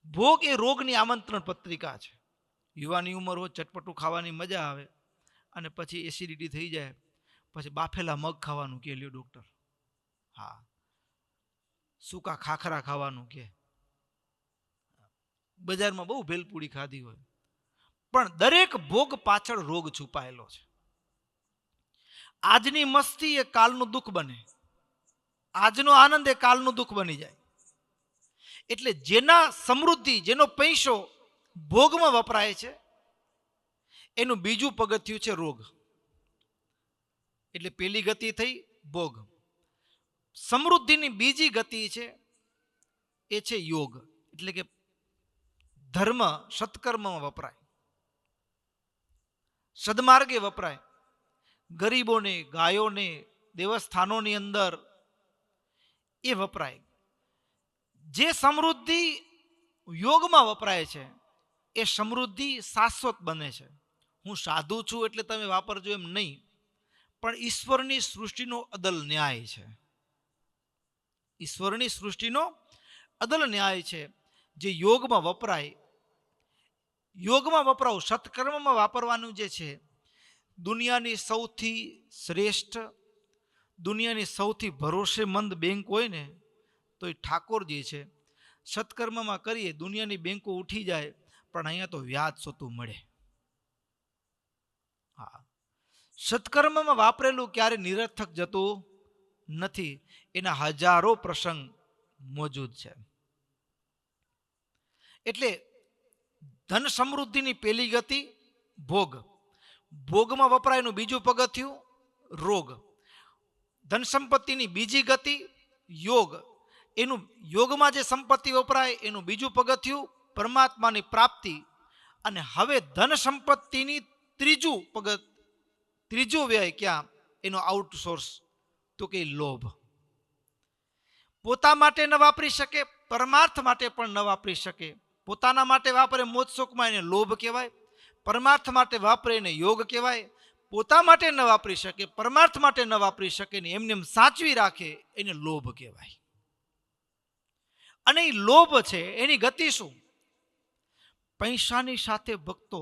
ભોગ એ રોગની આમંત્રણ પત્રિકા છે. યુવાની ઉંમર હોય, ચટપટું ખાવાની મજા આવે અને પછી એસિડિટી થઈ જાય, પછી બાફેલા મગ ખાવાનું કે લ્યો ડોક્ટર, હા, સૂકા ખાખરા ખાવાનું કે, બજારમાં બહુ ભેલપૂડી ખાધી હોય. પણ દરેક ભોગ પાછળ રોગ છુપાયેલો છે. આજની મસ્તી એ કાલનું દુઃખ બને, આજનો આનંદ એ કાલનું દુઃખ બની જાય. એટલે જેના સમૃદ્ધિ, જેનો પૈસો ભોગમાં વપરાય છે એનું બીજું પગથિયું છે રોગ. એટલે પેલી ગતિ થઈ ભોગ. સમૃદ્ધિની બીજી ગતિ છે એ છે યોગ, એટલે કે ધર્મ સત્કર્મમાં વપરાય. સદમાર્ગે વપરાય, ગરીબોને, ગાયોને, દેવસ્થાનોની અંદર એ વપરાય. જે સમૃદ્ધિ યોગમાં વપરાય છે એ સમૃદ્ધિ શાશ્વત બને છે. હું સાધુ છું એટલે તમે વાપરજો એમ નહીં, પણ ઈશ્વરની સૃષ્ટિનો અદલ ન્યાય છે. ઈશ્વરની સૃષ્ટિનો અદલ ન્યાય છે જે યોગમાં વપરાય. યોગમાં વપરાવું, સત્કર્મમાં વાપરવાનું જે છે, દુનિયાની સૌથી શ્રેષ્ઠ, દુનિયાની સૌથી ભરોસેમંદ બેંક હોય ને તો એ ઠાકોરજી છે. સત્કર્મમાં કરીએ, દુનિયાની બેંકો ઉઠી જાય, પણ અહીંયા તો વ્યાજ સોતું મળે. હા, સત્કર્મમાં વાપરેલું ક્યારે નિરર્થક જતું નથી. એના હજારો પ્રસંગ મોજૂદ છે. એટલે ધન સમૃદ્ધિની પેલી ગતિ ભોગ, ભોગમાં વપરાયનું બીજું પગથિયું રોગ. ધન સંપત્તિની બીજી ગતિ યોગ, એનું યોગમાં જે સંપત્તિ વપરાય એનું બીજું પગથિયું પરમાત્માની પ્રાપ્તિ. અને હવે ધન સંપત્તિની ત્રીજો વ્યય ક્યાં? એનો આઉટસોર્સ, તો કે લોભ. પોતા માટે ન વાપરી શકે, પરમાર્થ માટે પણ ન વાપરી શકે. પોતાના માટે વાપરે મોજ શોખમાં એને લોભ કહેવાય, પરમાર્થ માટે વાપરે એને યોગ કહેવાય. પોતા માટે ન વાપરી શકે, પરમાર્થ માટે ન વાપરી શકે ને એમને એમ સાચવી રાખે એને લોભ કહેવાય. અને એ લોભ છે એની ગતિ શું? પૈસાની સાથે ભક્તો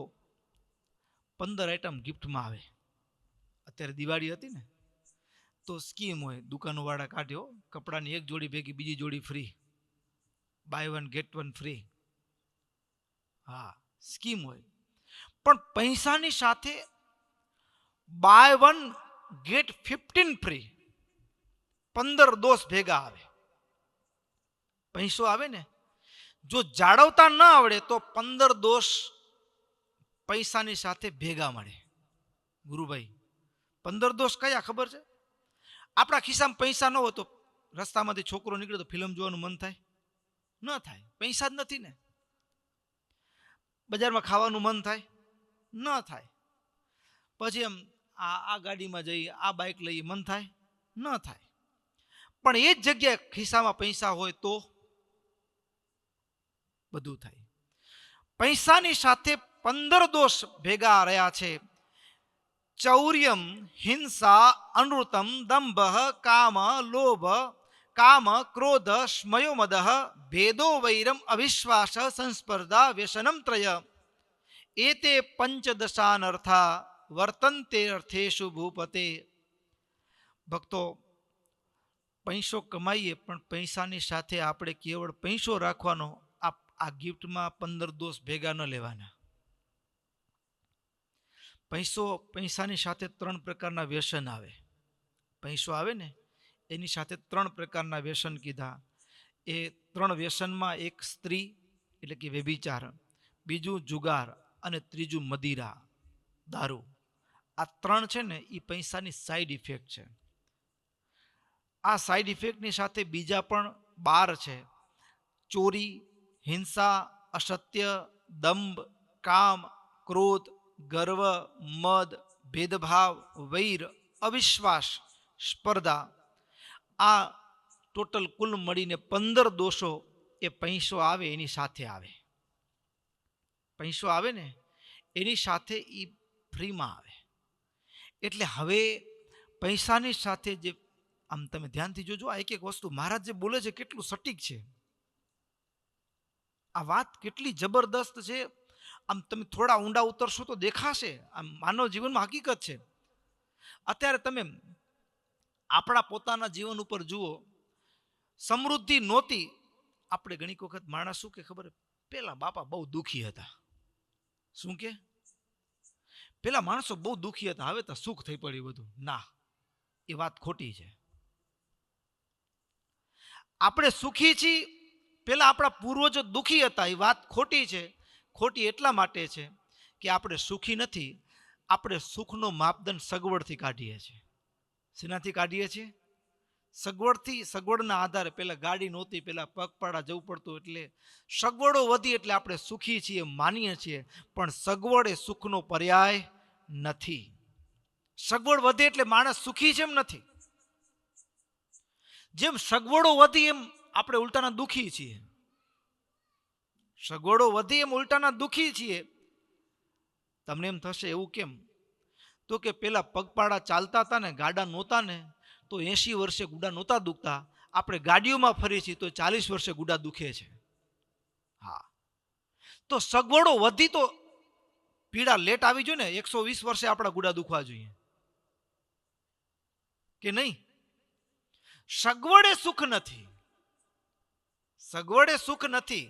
15 આઈટમ ગિફ્ટમાં આવે. અત્યારે દિવાળી હતી ને તો સ્કીમ હોય, દુકાનોવાળા કાઢ્યો, કપડાની એક જોડી ભેગી બીજી જોડી free, buy one get one free. હા, સ્કીમ હોય. પણ પૈસાની સાથે બાય વન ગેટ 15 ફ્રી, 15 દોષ ભેગા આવે. પૈસો આવે ને, જો જાળવતા ન આવડે તો 15 દોષ પૈસાની સાથે ભેગા મળે. ગુરુભાઈ, 15 દોષ કયા ખબર છે? આપણા ખિસ્સામાં પૈસા ન હોય તો રસ્તામાંથી છોકરો નીકળે તો ફિલ્મ જોવાનું મન થાય? ન થાય, પૈસા જ નથી ને. બજારમાં ખાવાનું મન થાય? ન થાય. પછી એમ આ ગાડીમાં જઈ, આ બાઇક લઈએ, મન થાય? ન થાય. પણ એ જ જગ્યાએ ખિસ્સામાં પૈસા હોય તો બધું થાય. પૈસાની સાથે 15 દોષ ભેગા રહ્યા છે. ચૌર્યમ, હિંસા, અનૃતમ, દંભ, કામ, લોભ, કામ, ક્રોધ, સ્મયોમદ, ભેદો, વૈરમ, અવિશ્વાસ, સંસ્પર્ધા, વ્યસનમ ત્રય, એતે પંચદશાનર્થા વર્તન્તે અર્થેષુ ભૂપતે. ભક્તો, પૈસો કમાઈએ પણ પૈસાની સાથે આપણે કેવળ પૈસો રાખવાનો. આ ગિફ્ટમાં 15 દોષ ભેગા ન લેવાના. પૈસાની સાથે 3 પ્રકારના વ્યસન આવે. પૈસો આવે ને એની સાથે 3 પ્રકારના વ્યસન કીધા. એ 3 વ્યસનમાં એક સ્ત્રી એટલે કે વ્યભિચાર, બીજું જુગાર અને ત્રીજું મદિરા, દારૂ. આ 3 છે ને એ પૈસાની સાઈડ ઇફેક્ટ છે. આ સાઈડ ઇફેક્ટની સાથે બીજા પણ 12 છે: ચોરી, હિંસા, અસત્ય, દંભ, કામ, ક્રોધ, ગર્વ, મદ, ભેદભાવ, વૈર, અવિશ્વાસ, સ્પર્ધા. આ ટોટલ કુલ મળીને 15 દોષો એ પૈસો આવે એની સાથે આવે. પૈસો આવે ને એની સાથે એ ફ્રીમાં આવે. એટલે હવે પૈસાની સાથે જે, આમ તમે ધ્યાનથી જોજો, આ એક એક વસ્તુ મહારાજ જે બોલે છે કેટલું સટીક છે. આ વાત કેટલી જબરદસ્ત છે. આમ તમે થોડા ઊંડા ઉતરશો તો દેખાશે. આમ માનવ જીવનમાં હકીકત છે. અત્યારે તમે આપણા પોતાના જીવન ઉપર જુઓ, સમૃદ્ધિ નહોતી. આપણે ઘણી વખત માણસ શું કે ખબર, પેલા બાપા બહુ દુઃખી હતા. શું કે પેલા માણસો બહુ દુઃખી હતા, હવે તો સુખ થઈ પડ્યું બધું. ના, એ વાત ખોટી છે. આપણે સુખી છીએ, પેલા આપણા પૂર્વજો દુઃખી હતા, એ વાત ખોટી છે. ખોટી એટલા માટે છે કે આપણે સુખી નથી. આપણે સુખનો માપદંડ સગવડથી કાઢીએ છીએ. શેનાથી કાઢીએ છીએ? સગવડથી. સગવડના આધારે. પેલા ગાડી નહોતી, પેલા પગપાળા જવું પડતું, એટલે સગવડો વધી એટલે આપણે સુખી છીએ, માનીએ છીએ. પણ સગવડ એ સુખનો પર્યાય નથી. સગવડ વધે એટલે માણસ સુખી છે એમ નથી. જેમ સગવડો વધી એમ આપણે ઉલટાના દુઃખી છીએ. સગવડો વધી એમ ઉલટાના દુઃખી છીએ. તમને એમ થશે એવું કેમ? તો કે પેલા પગપાળા ચાલતા હતા ને, ગાડા નહોતા ને, તો 80 વર્ષે ગુડા નહોતા દુખતા. આપણે ગાડીઓમાં ફરી છીએ તો 40 વર્ષે ગુડા દુખે છે. હા, તો સગવડો વધી તો પીડા લેટ આવી જોઈએ ને. 120 વર્ષે આપણા ગુડા દુખવા જોઈએ કે નહીં? સગવડે સુખ નથી. સગવડે સુખ નથી.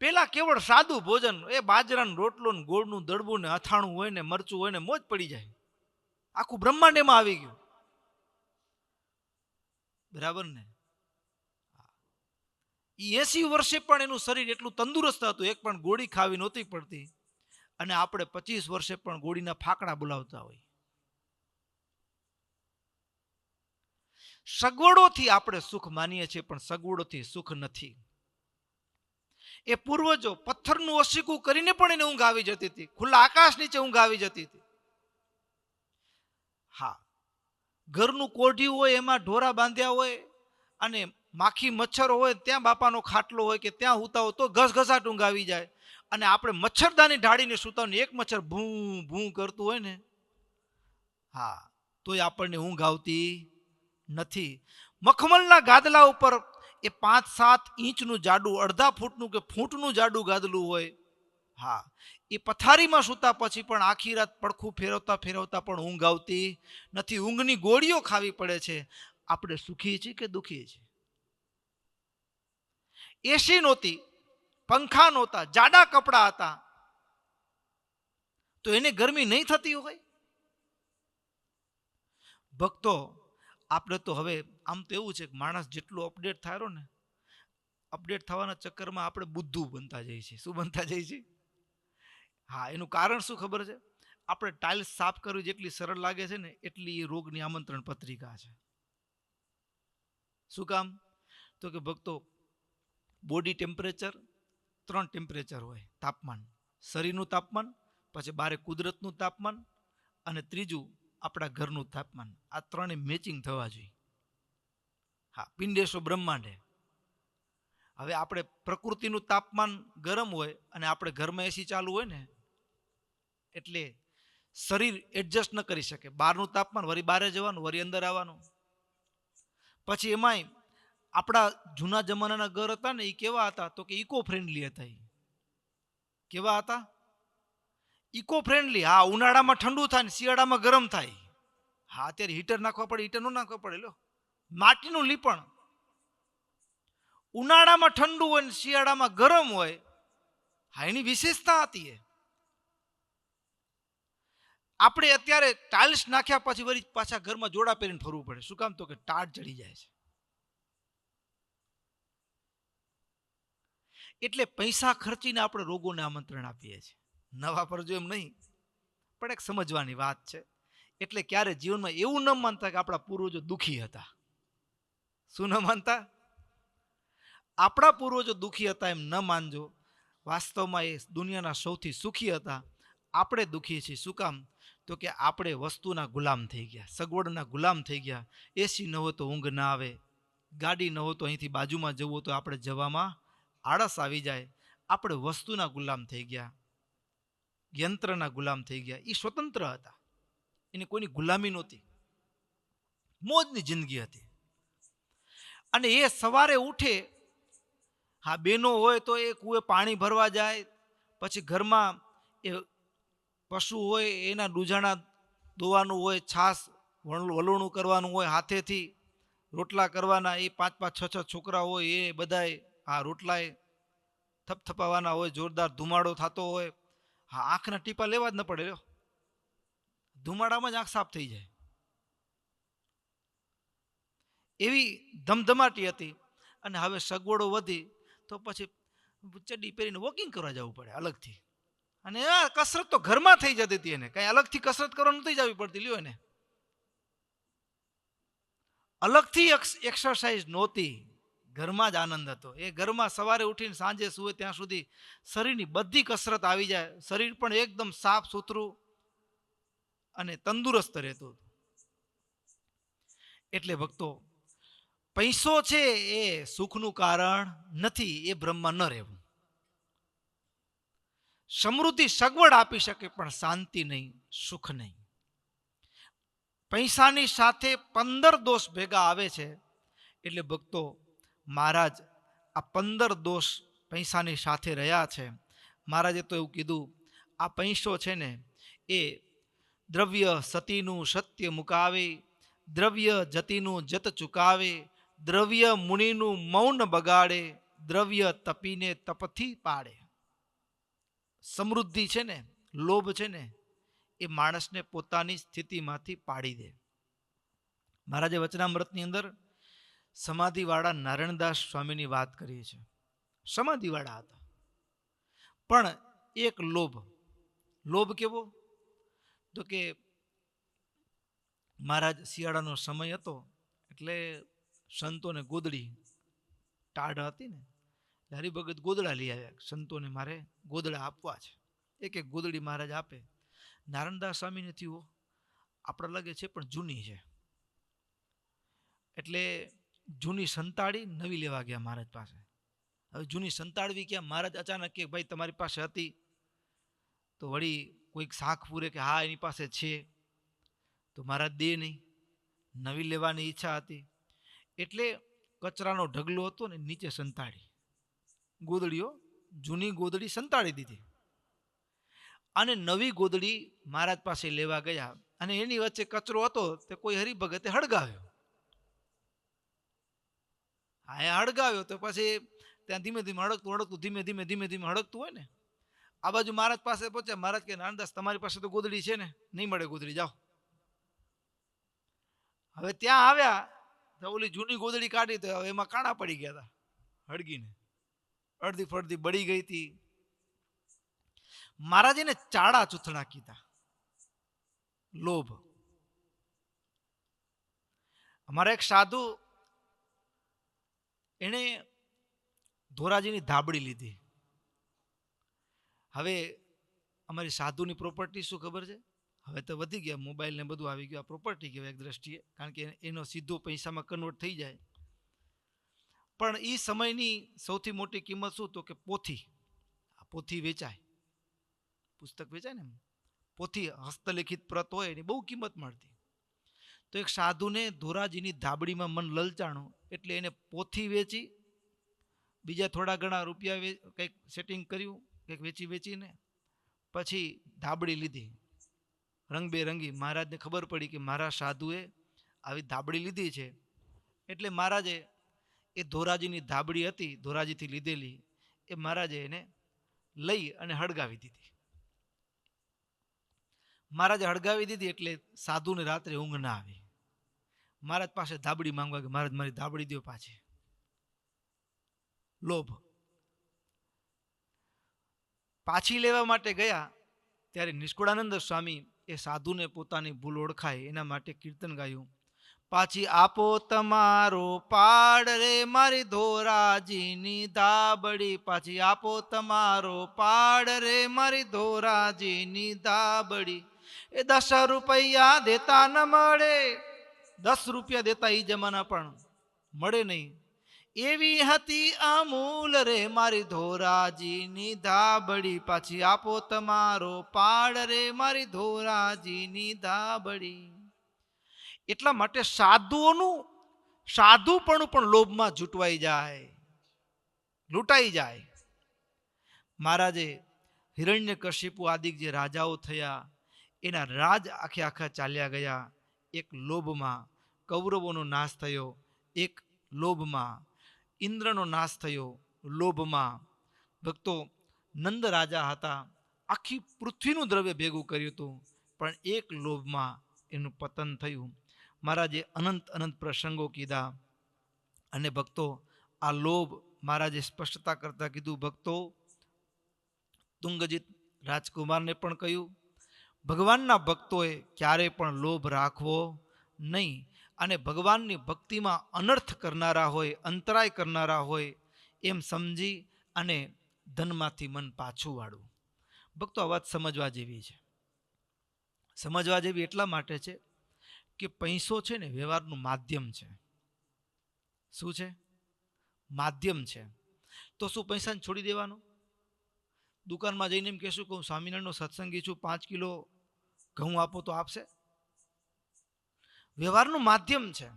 પેલા કેવળ સાદું ભોજન, એ બાજરાનો રોટલો ને ગોળનું દડબું ને અથાણું હોય ને મરચું હોય ને મોજ પડી જાય. આખું બ્રહ્માંડ એમાં આવી ગયું. બરાબર ને? 80 વર્ષે પણ એનું શરીર એટલું તંદુરસ્ત હતું, એક પણ ગોળી ખાવી નહોતી પડતી. અને આપણે 25 વર્ષે પણ ગોળીના ફાકડા બોલાવતા હોય. સગવડોથી આપણે સુખ માનીએ છીએ, પણ સગવડોથી સુખ નથી. એ પૂર્વજો પથ્થરનું ઓશીકું કરીને પણ એને ઊંઘ આવી જતી હતી. ખુલ્લા આકાશ નીચે ઊંઘ આવી જતી હતી. હા, ઘરનું કોઢિયું હોય, એમાં ઢોરા બાંધ્યા હોય અને માખી મચ્છર હોય, ત્યાં બાપાનો ખાટલો હોય કે ત્યાં હુતા હોય તો ઘસઘસાટ ઊંઘ આવી જાય. અને આપણે મચ્છરદાની ઢાળીને સુતા હોય, એક મચ્છર ભૂં ભૂં કરતું હોય ને, હા, તોય આપણને ઊંઘ આવતી નથી. મખમલના ગાદલા ઉપર એ 5-7 ઇંચનું જાડું, અડધા ફૂટનું કે ફૂટનું જાડું ગાદલું હોય. હા, એ પથારીમાં સૂતા પછી પણ આખી રાત પડખું ફેરવતા ફેરવતા પણ ઊંઘ આવતી નથી. ઊંઘની ગોળીઓ ખાવી પડે છે. આપણે સુખી છીએ કે દુઃખી છીએ? એસી નહોતી, પંખા નહોતા, જાડા કપડા હતા, તો એને ગરમી નહીં થતી હોય? ભક્તો, આપણે તો હવે આમ તો એવું છે કે માણસ જેટલું અપડેટ થાય ને, અપડેટ થવાના ચક્કરમાં આપણે બુદ્ધુ બનતા જઈએ છીએ. શું બનતા જઈએ છીએ? હા, એનું કારણ શું ખબર છે? આપણે ટાઇલ્સ સાફ કરવી જેટલી સરળ લાગે છે ને, એટલી એ રોગની આમંત્રણ પત્રિકા છે. શું કામ? તો કે ભક્તો, બોડી ટેમ્પરેચર 3 ટેમ્પરેચર હોય. તાપમાન, શરીરનું તાપમાન, પછી બારે કુદરતનું તાપમાન, અને ત્રીજું આપણા ઘરનું તાપમાન. આ ત્રણે મેચિંગ થવા જોઈએ. હા, પિંડેશો બ્રહ્માંડે. હવે આપણે પ્રકૃતિનું તાપમાન ગરમ હોય અને આપણે ઘરમાં એસી ચાલુ હોય ને, એટલે શરીર એડજસ્ટ ન કરી શકે. બહારનું તાપમાન, વળી બહાર જવાનું, વળી અંદર આવવાનું. પછી એમાંય આપણા જૂના જમાનાના ઘર હતા ને, એ કેવા હતા? તો કે ઇકો ફ્રેન્ડલી હતા. એ કેવા હતા? Eco friendly. હા, ઉનાળામાં ઠંડુ થાય ને શિયાળામાં ગરમ થાય. હા, અત્યારે હીટર નાખવા પડે, હીટર ન નાખવા પડે. લો, માટીનું લીપણ. ઉનાળામાં ઠંડુ હોય ને શિયાળામાં ગરમ હોય. હા, એની વિશેષતા હતી. એ આપણે અત્યારે ટાઇલ્સ નાખ્યા પછી વળી પાછા ઘરમાં જોડા પહેરીને ફરવું પડે. શું કામ? તો કે ટાટ ચડી જાય છે. એટલે પૈસા ખર્ચીને આપણે રોગોને આમંત્રણ આપીએ છીએ. નવા પર જો એમ નહીં, પણ એક સમજવાની વાત છે. એટલે ક્યારે જીવનમાં એવું ન માનતા કે આપણા પૂર્વજો દુઃખી હતા. શું ન માનતા? આપણા પૂર્વજો દુઃખી હતા એમ ન માનજો. વાસ્તવમાં એ દુનિયાના સૌથી સુખી હતા. આપણે દુઃખી છીએ. શું કામ? તો કે આપણે વસ્તુના ગુલામ થઈ ગયા, સગવડના ગુલામ થઈ ગયા. એસી ન હોય તો ઊંઘ ના આવે, ગાડી ન હોય તો અહીંથી બાજુમાં જવું હોય તો આપણે જવામાં આળસ આવી જાય. આપણે વસ્તુના ગુલામ થઈ ગયા, યંત્રના ગુલામ થઈ ગયા. એ સ્વતંત્ર હતા, એને કોઈની ગુલામી નહોતી, મોજની જિંદગી હતી. અને એ સવારે ઉઠે, હા, બેનો હોય તો એ કૂએ પાણી ભરવા જાય, પછી ઘરમાં એ પશુ હોય એના દૂધાણા દોવાનું હોય, છાસ વલોણું કરવાનું હોય, હાથેથી રોટલા કરવાના. એ 5-5, 6-6 છોકરા હોય, એ બધાય આ રોટલાએ થપથપાવાના હોય, જોરદાર ધુમાડો થતો હોય. હા, આંખના ટીપા લેવા જ ન પડે. ધુમાડામાં જ આંખ સાફ થઈ જાય. એવી ધમધમાટી હતી. અને હવે સગવડો વધી તો પછી ચડ્ડી પહેરીને વોકિંગ કરવા જવું પડે અલગથી. અને કસરત તો ઘરમાં થઈ જતી હતી. એને કઈ અલગથી કસરત કરવા નથી જવી પડતી. લ્યો, એને અલગથી એક્સરસાઇઝ નહોતી, ઘરમાં જ આનંદ હતો. એ ઘરમાં સવારે ઉઠીને સાંજે સુવે ત્યાં સુધી શરીરની બધી કસરત આવી જાય. શરીર પણ એકદમ સાફ સુથરું, અને તંદુરસ્ત રહેતો હતો. એટલે ભક્તો, પૈસો છે એ સુખનું કારણ નથી, એ બ્રહ્મમાં ન રહેવું. સમૃદ્ધિ સગવડ આપી શકે પણ શાંતિ નહીં, સુખ નહીં. પૈસાની સાથે 15 દોષ ભેગા આવે છે. એટલે ભક્તો, મહારાજ આ 15 દોષ પૈસાની સાથે રહ્યા છે. મહારાજે તો એવું કીધું, આ પૈસો છે ને એ દ્રવ્ય સતીનું સત્ય મુકાવે, દ્રવ્ય જતીનું જત ચુકાવે, દ્રવ્ય મુનિનું મૌન બગાડે, દ્રવ્ય તપીને તપથી પાડે. સમૃદ્ધિ છે ને, લોભ છે ને, એ માણસને પોતાની સ્થિતિમાંથી પાડી દે. મહારાજે વચનામૃતની અંદર સમાધિવાળા નારાયણદાસ સ્વામીની વાત કરી છે. સમાધિવાળા હતા, પણ એક લોભ કેવો? તો કે મહારાજ શિયાળાનો સમય હતો એટલે સંતોને ગોદડી ટાઢ હતી ને, હરિભગત ગોદડા લઈ આવ્યા. સંતોને મારે ગોદડા આપવા છે. એક એક ગોદડી મહારાજ આપે. નારાયણદાસ સ્વામીને થયું, આપણે લાગે છે પણ જૂની છે. એટલે જૂની સંતાડી નવી લેવા ગયા મહારાજ પાસે. હવે જૂની સંતાડવી ક્યાં? મહારાજ અચાનક કે ભાઈ તમારી પાસે હતી? તો વળી કોઈક શાખ પૂરે કે હા એની પાસે છે. તો મહારાજ દે નહીં, નવી લેવાની ઈચ્છા હતી. એટલે કચરાનો ઢગલો હતો ને નીચે સંતાડી ગોદડીઓ, જૂની ગોદડી સંતાડી દીધી અને નવી ગોદડી મહારાજ પાસે લેવા ગયા. અને એની વચ્ચે કચરો હતો તે કોઈ હરિભગતે હળગાવ્યો. હા, એ હળગાવ્યો તો પછી ત્યાં ધીમે ધીમે હળગતું ધીમે ધીમે હળગતું હોય ને, આ બાજુ મહારાજ પાસે પહોંચ્યા. મહારાજ કે નાનદાસ તમારી પાસે તો ગોદડી છે ને? નહીં મળે ગોદડી, જાઓ. હવે ત્યાં આવ્યા તો ઓલી જૂની ગોદડી કાઢી તો એમાં કાણા પડી ગયા હતા હળગીને, અડધી ફડધી બળી ગઈ હતી. મહારાજને ચાડા ચૂથણા કીધા. લોભ. અમારા એક સાધુ, એને ધોરાજીની ધાબળી લીધી. હવે અમારી સાધુની પ્રોપર્ટી શું ખબર છે? હવે તો વધી ગયા, મોબાઈલ ને બધું આવી ગયું. આ પ્રોપર્ટી કહેવાય એક દ્રષ્ટિએ, કારણ કે એનો સીધો પૈસામાં કન્વર્ટ થઈ જાય. પણ એ સમયની સૌથી મોટી કિંમત શું? તો કે પોથી. આ પોથી વેચાય, પુસ્તક વેચાય ને, પોથી હસ્તલિખિત પ્રત હોય એની બહુ કિંમત મળતી. તો એક સાધુને ધોરાજીની ધાબળીમાં મન લલચાણું એટલે એને પોથી વેચી, બીજા થોડા ઘણા રૂપિયા કંઈક સેટિંગ કર્યું, કંઈક વેચીને પછી ધાબળી લીધી રંગબેરંગી. મહારાજને ખબર પડી કે મારા સાધુએ આવી ધાબળી લીધી છે. એટલે મહારાજે એ ધોરાજીની ધાબળી હતી, ધોરાજીથી લીધેલી, એ મહારાજે એને લઈ અને હળગાવી દીધી. મહારાજે હળગાવી દીધી એટલે સાધુને રાત્રે ઊંઘ ના આવી. મહારાજ પાસે ધાબળી માંગવા કે મહારાજ મારી ધાબળી દો પાછી. લોભ. પાછી લેવા માટે ગયા ત્યારે નિષ્કુળાનંદ સ્વામી એ સાધુને પોતાની ભૂલ ઓળખાય એના માટે કીર્તન ગાયું. પાછી આપો તમારો પાડ રે મારી ધોરાજીની ધાબળી, પાછી આપો તમારો પાડ રે મારી ધોરાજીની ધાબળી. એ 10 રૂપિયા દેતા ન મળે, 10 રૂપિયા દેતા એ જમાના પણ મળે નહીં. એવી હતી અમૂલ રે મારી ધોરાજીની ધાબળી, પાછી આપો તમારો પાડ રે મારી ધોરાજીની ધાબળી. એટલા માટે સાધુઓનું સાધુપણું પણ લોભમાં જૂટવાઈ જાય, લૂંટાઈ જાય. મહારાજે હિરણ્યકશિપુ આદિ જે રાજાઓ થયા એના રાજ આખા ચાલ્યા ગયા. એક લોભમાં કૌરવોનો નાશ થયો, એક લોભમાં ઇન્દ્રનો નાશ થયો, લોભમાં. ભક્તો, નંદ રાજા હતા, આખી પૃથ્વીનું દ્રવ્ય ભેગું કર્યું હતું, પણ એક લોભમાં એનું પતન થયું. મહારાજે અનંત અનંત પ્રસંગો કીધા. અને ભક્તો, આ લોભ મહારાજે સ્પષ્ટતા કરતા કીધું. ભક્તો, તુંગજીત રાજકુમારને પણ કહ્યું, ભગવાનના ભક્તોએ ક્યારેય પણ લોભ રાખવો નહીં. અને ભગવાનની ભક્તિમાં અનર્થ કરનારા હોય, અંતરાય કરનારા હોય એમ સમજી અને ધનમાંથી મન પાછું વાળવું. ભક્તો, આ વાત સમજવા જેવી છે. સમજવા જેવી એટલા માટે છે કે પૈસો છે ને વ્યવહારનું માધ્યમ છે. શું છે? માધ્યમ છે. તો શું પૈસાને છોડી દેવાનો? દુકાનમાં જઈને એમ કહેશું કે હું સ્વામિનારાયણનો સત્સંગી છું, 5 કિલો ઘઉં આપો તો આપશે? વ્યવહારનું માધ્યમ છે.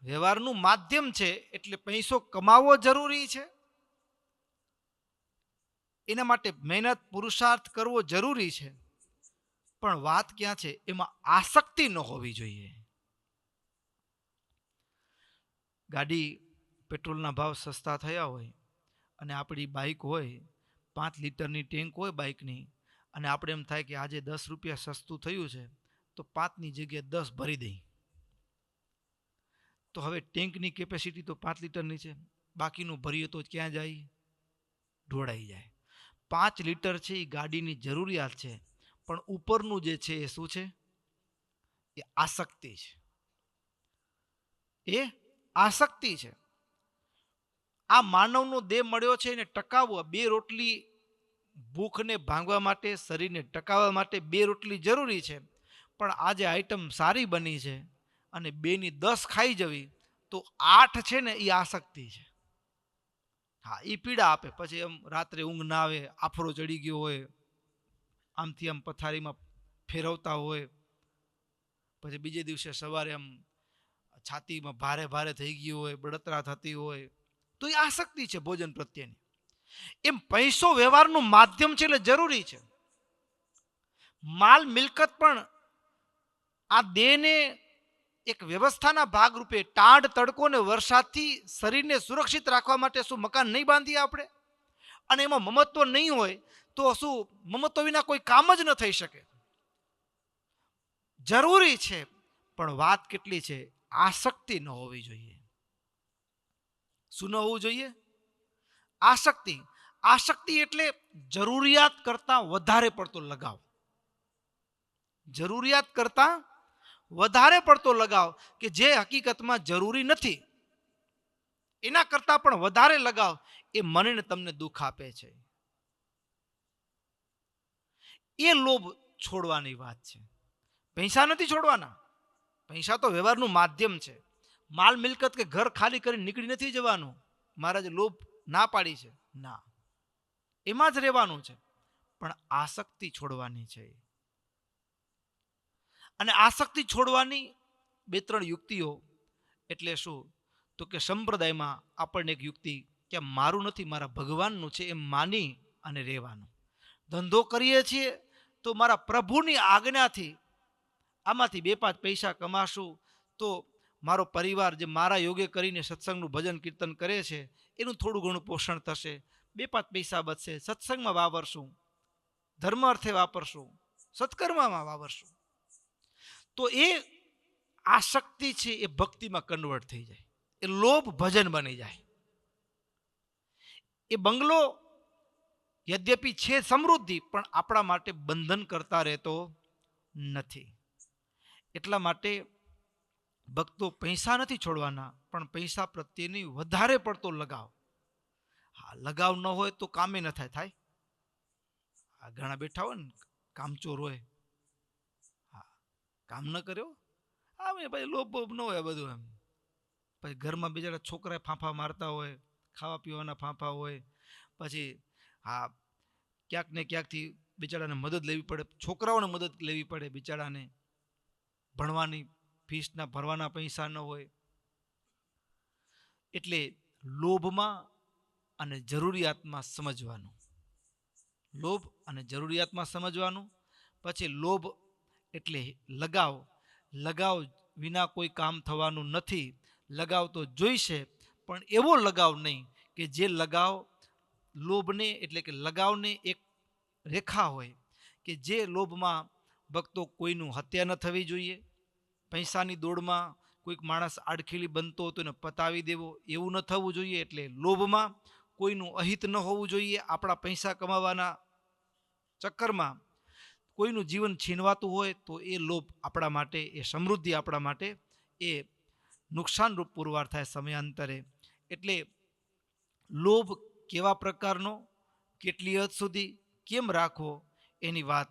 વ્યવહારનું માધ્યમ છે એટલે પૈસો કમાવવો જરૂરી છે, એના માટે મહેનત પુરુષાર્થ કરવો જરૂરી છે, પણ વાત ક્યાં છે? એમાં આસક્તિ ન હોવી જોઈએ. ગાડી પેટ્રોલના ભાવ સસ્તા થયા હોય અને આપણી બાઇક હોય, 5 લીટરની ટેન્ક હોય બાઇકની, અને આપણે એમ થાય કે આજે 10 રૂપિયા સસ્તું થયું છે તો 5ની જગ્યાએ 10 ભરી દઈ, તો હવે ટેન્કની કેપેસિટી તો 5 લીટરની છે, બાકીનું ભરીએ તો ક્યાં જાય? ઢોળાઈ જાય. 5 લીટર છે એ ગાડીની જરૂરિયાત છે, પણ ઉપરનું જે છે એ શું છે? એ આસક્તિ છે. એ આસક્તિ છે. આ માનવનો દેહ મળ્યો છે એને ટકાવવો, 2 રોટલી ભૂખને ભાંગવા માટે, શરીરને ટકાવવા માટે 2 રોટલી જરૂરી છે, પણ આજે આઈટમ સારી બની છે અને 2ની 10 ખાઈ જવી, તો 8 છે ને એ આસક્તિ છે. હા, એ પીડા આપે. પછી એમ રાત્રે ઊંઘ ના આવે, આફરો ચડી ગયો હોય, આમથી આમ પથારીમાં ફેરવતા હોય, પછી બીજે દિવસે સવારે આમ છાતીમાં ભારે ભારે થઈ ગયું હોય, બળતરા થતી હોય, તો એ આસક્તિ છે ભોજન પ્રત્યેની. એમ પૈસો વ્યવહારનું માધ્યમ છે એટલે જરૂરી છે. માલ મિલકત પણ આ દેહને એક વ્યવસ્થાના ભાગરૂપે ટાઢ તડકો ને વરસાદથી શરીરને સુરક્ષિત રાખવા માટે શું મકાન નહીં બાંધીએ આપણે? અને એમાં મમત્વ નહીં હોય તો શું મમત્વ વિના કોઈ કામ જ ન થઈ શકે? જરૂરી છે, પણ વાત કેટલી છે? આસક્તિ ન હોવી જોઈએ. શું ન હોવું જોઈએ? આસક્તિ. આસક્તિ એટલે જરૂરિયાત કરતાં વધારે પડતો લગાવ. જરૂરિયાત કરતાં વધારે પડતો લગાવ કે જે હકીકતમાં જરૂરી નથી, એના કરતાં પણ વધારે લગાવ એ મનને તમને દુઃખ આપે છે. એ લોભ છોડવાની વાત છે. પૈસા નથી છોડવાના. પૈસા તો વ્યવહારનું માધ્યમ છે. માલ મિલકત કે ઘર ખાલી કરીને નીકળી નથી જવાનું. મહારાજે લોભ ના પાડી છે, ના, એમાં જ રહેવાનું છે, પણ આસક્તિ છોડવાની છે. અને આસક્તિ છોડવાની 2-3 યુક્તિઓ. એટલે શું? તો કે સંપ્રદાયમાં આપણને એક યુક્તિ કે મારું નથી, મારા ભગવાનનું છે એમ માની અને રહેવાનું. ધંધો કરીએ છીએ તો મારા પ્રભુની આજ્ઞાથી આમાંથી 2-5 પૈસા કમાશું તો મારો પરિવાર જે મારા યોગે કરીને સત્સંગનું ભજન કીર્તન કરે છે એનું થોડું ઘણું પોષણ થશે, 2-5 પૈસા બચશે, સત્સંગમાં વાપરશું, ધર્મ અર્થે વાપરશું, સત્કર્મમાં વાપરશું. તો એ આસક્તિ છે એ ભક્તિમાં કન્વર્ટ થઈ જાય, એ લોભ ભજન બની જાય. એ બંગલો યદ્યપી છે સમૃદ્ધિ, પણ આપણા માટે બંધન કરતા રહેતો નથી. એટલા માટે ભક્તો પૈસા નથી છોડવાના, પણ પૈસા પ્રત્યેની વધારે પડતો લગાવ. હા, લગાવ ન હોય તો કામે ન થાય. આ ઘણા બેઠા હોય ને કામચોર હોય, હા, કામ ન કર્યો, હા ભાઈ, લોભ ન હોય બધું એમ. પછી ઘરમાં બિચારા છોકરા ફાંફા મારતા હોય, ખાવા પીવાના ફાંફા હોય, પછી હા ક્યાંક ને ક્યાંકથી બિચારાને મદદ લેવી પડે, છોકરાઓને મદદ લેવી પડે, બિચારાને ભણવાની ફીસના ભરવાના પૈસા ન હોય. એટલે લોભમાં અને જરૂરિયાતમાં સમજવાનું. લોભ અને જરૂરિયાતમાં સમજવાનું. પછી લોભ એટલે લગાવ. લગાવ વિના કોઈ કામ થવાનું નથી. લગાવ તો જોઈશે, પણ એવો લગાવ નહીં કે જે લગાવ લોભને એટલે કે લગાવને એક રેખા હોય કે જે લોભમાં ભક્તો કોઈનું હત્યા ન થવી જોઈએ. પૈસાની દોડમાં કોઈક માણસ આડખીલી બનતો હતો એને પતાવી દેવો, એવું ન થવું જોઈએ. એટલે લોભમાં કોઈનું અહિત ન હોવું જોઈએ. આપણા પૈસા કમાવાના ચક્કરમાં કોઈનું જીવન છીનવાતું હોય તો એ લોભ આપણા માટે, એ સમૃદ્ધિ આપણા માટે એ નુકસાનરૂપ પુરવાર થાય સમયાંતરે. એટલે લોભ કેવા પ્રકારનો, કેટલી હદ સુધી, કેમ રાખવો, એની વાત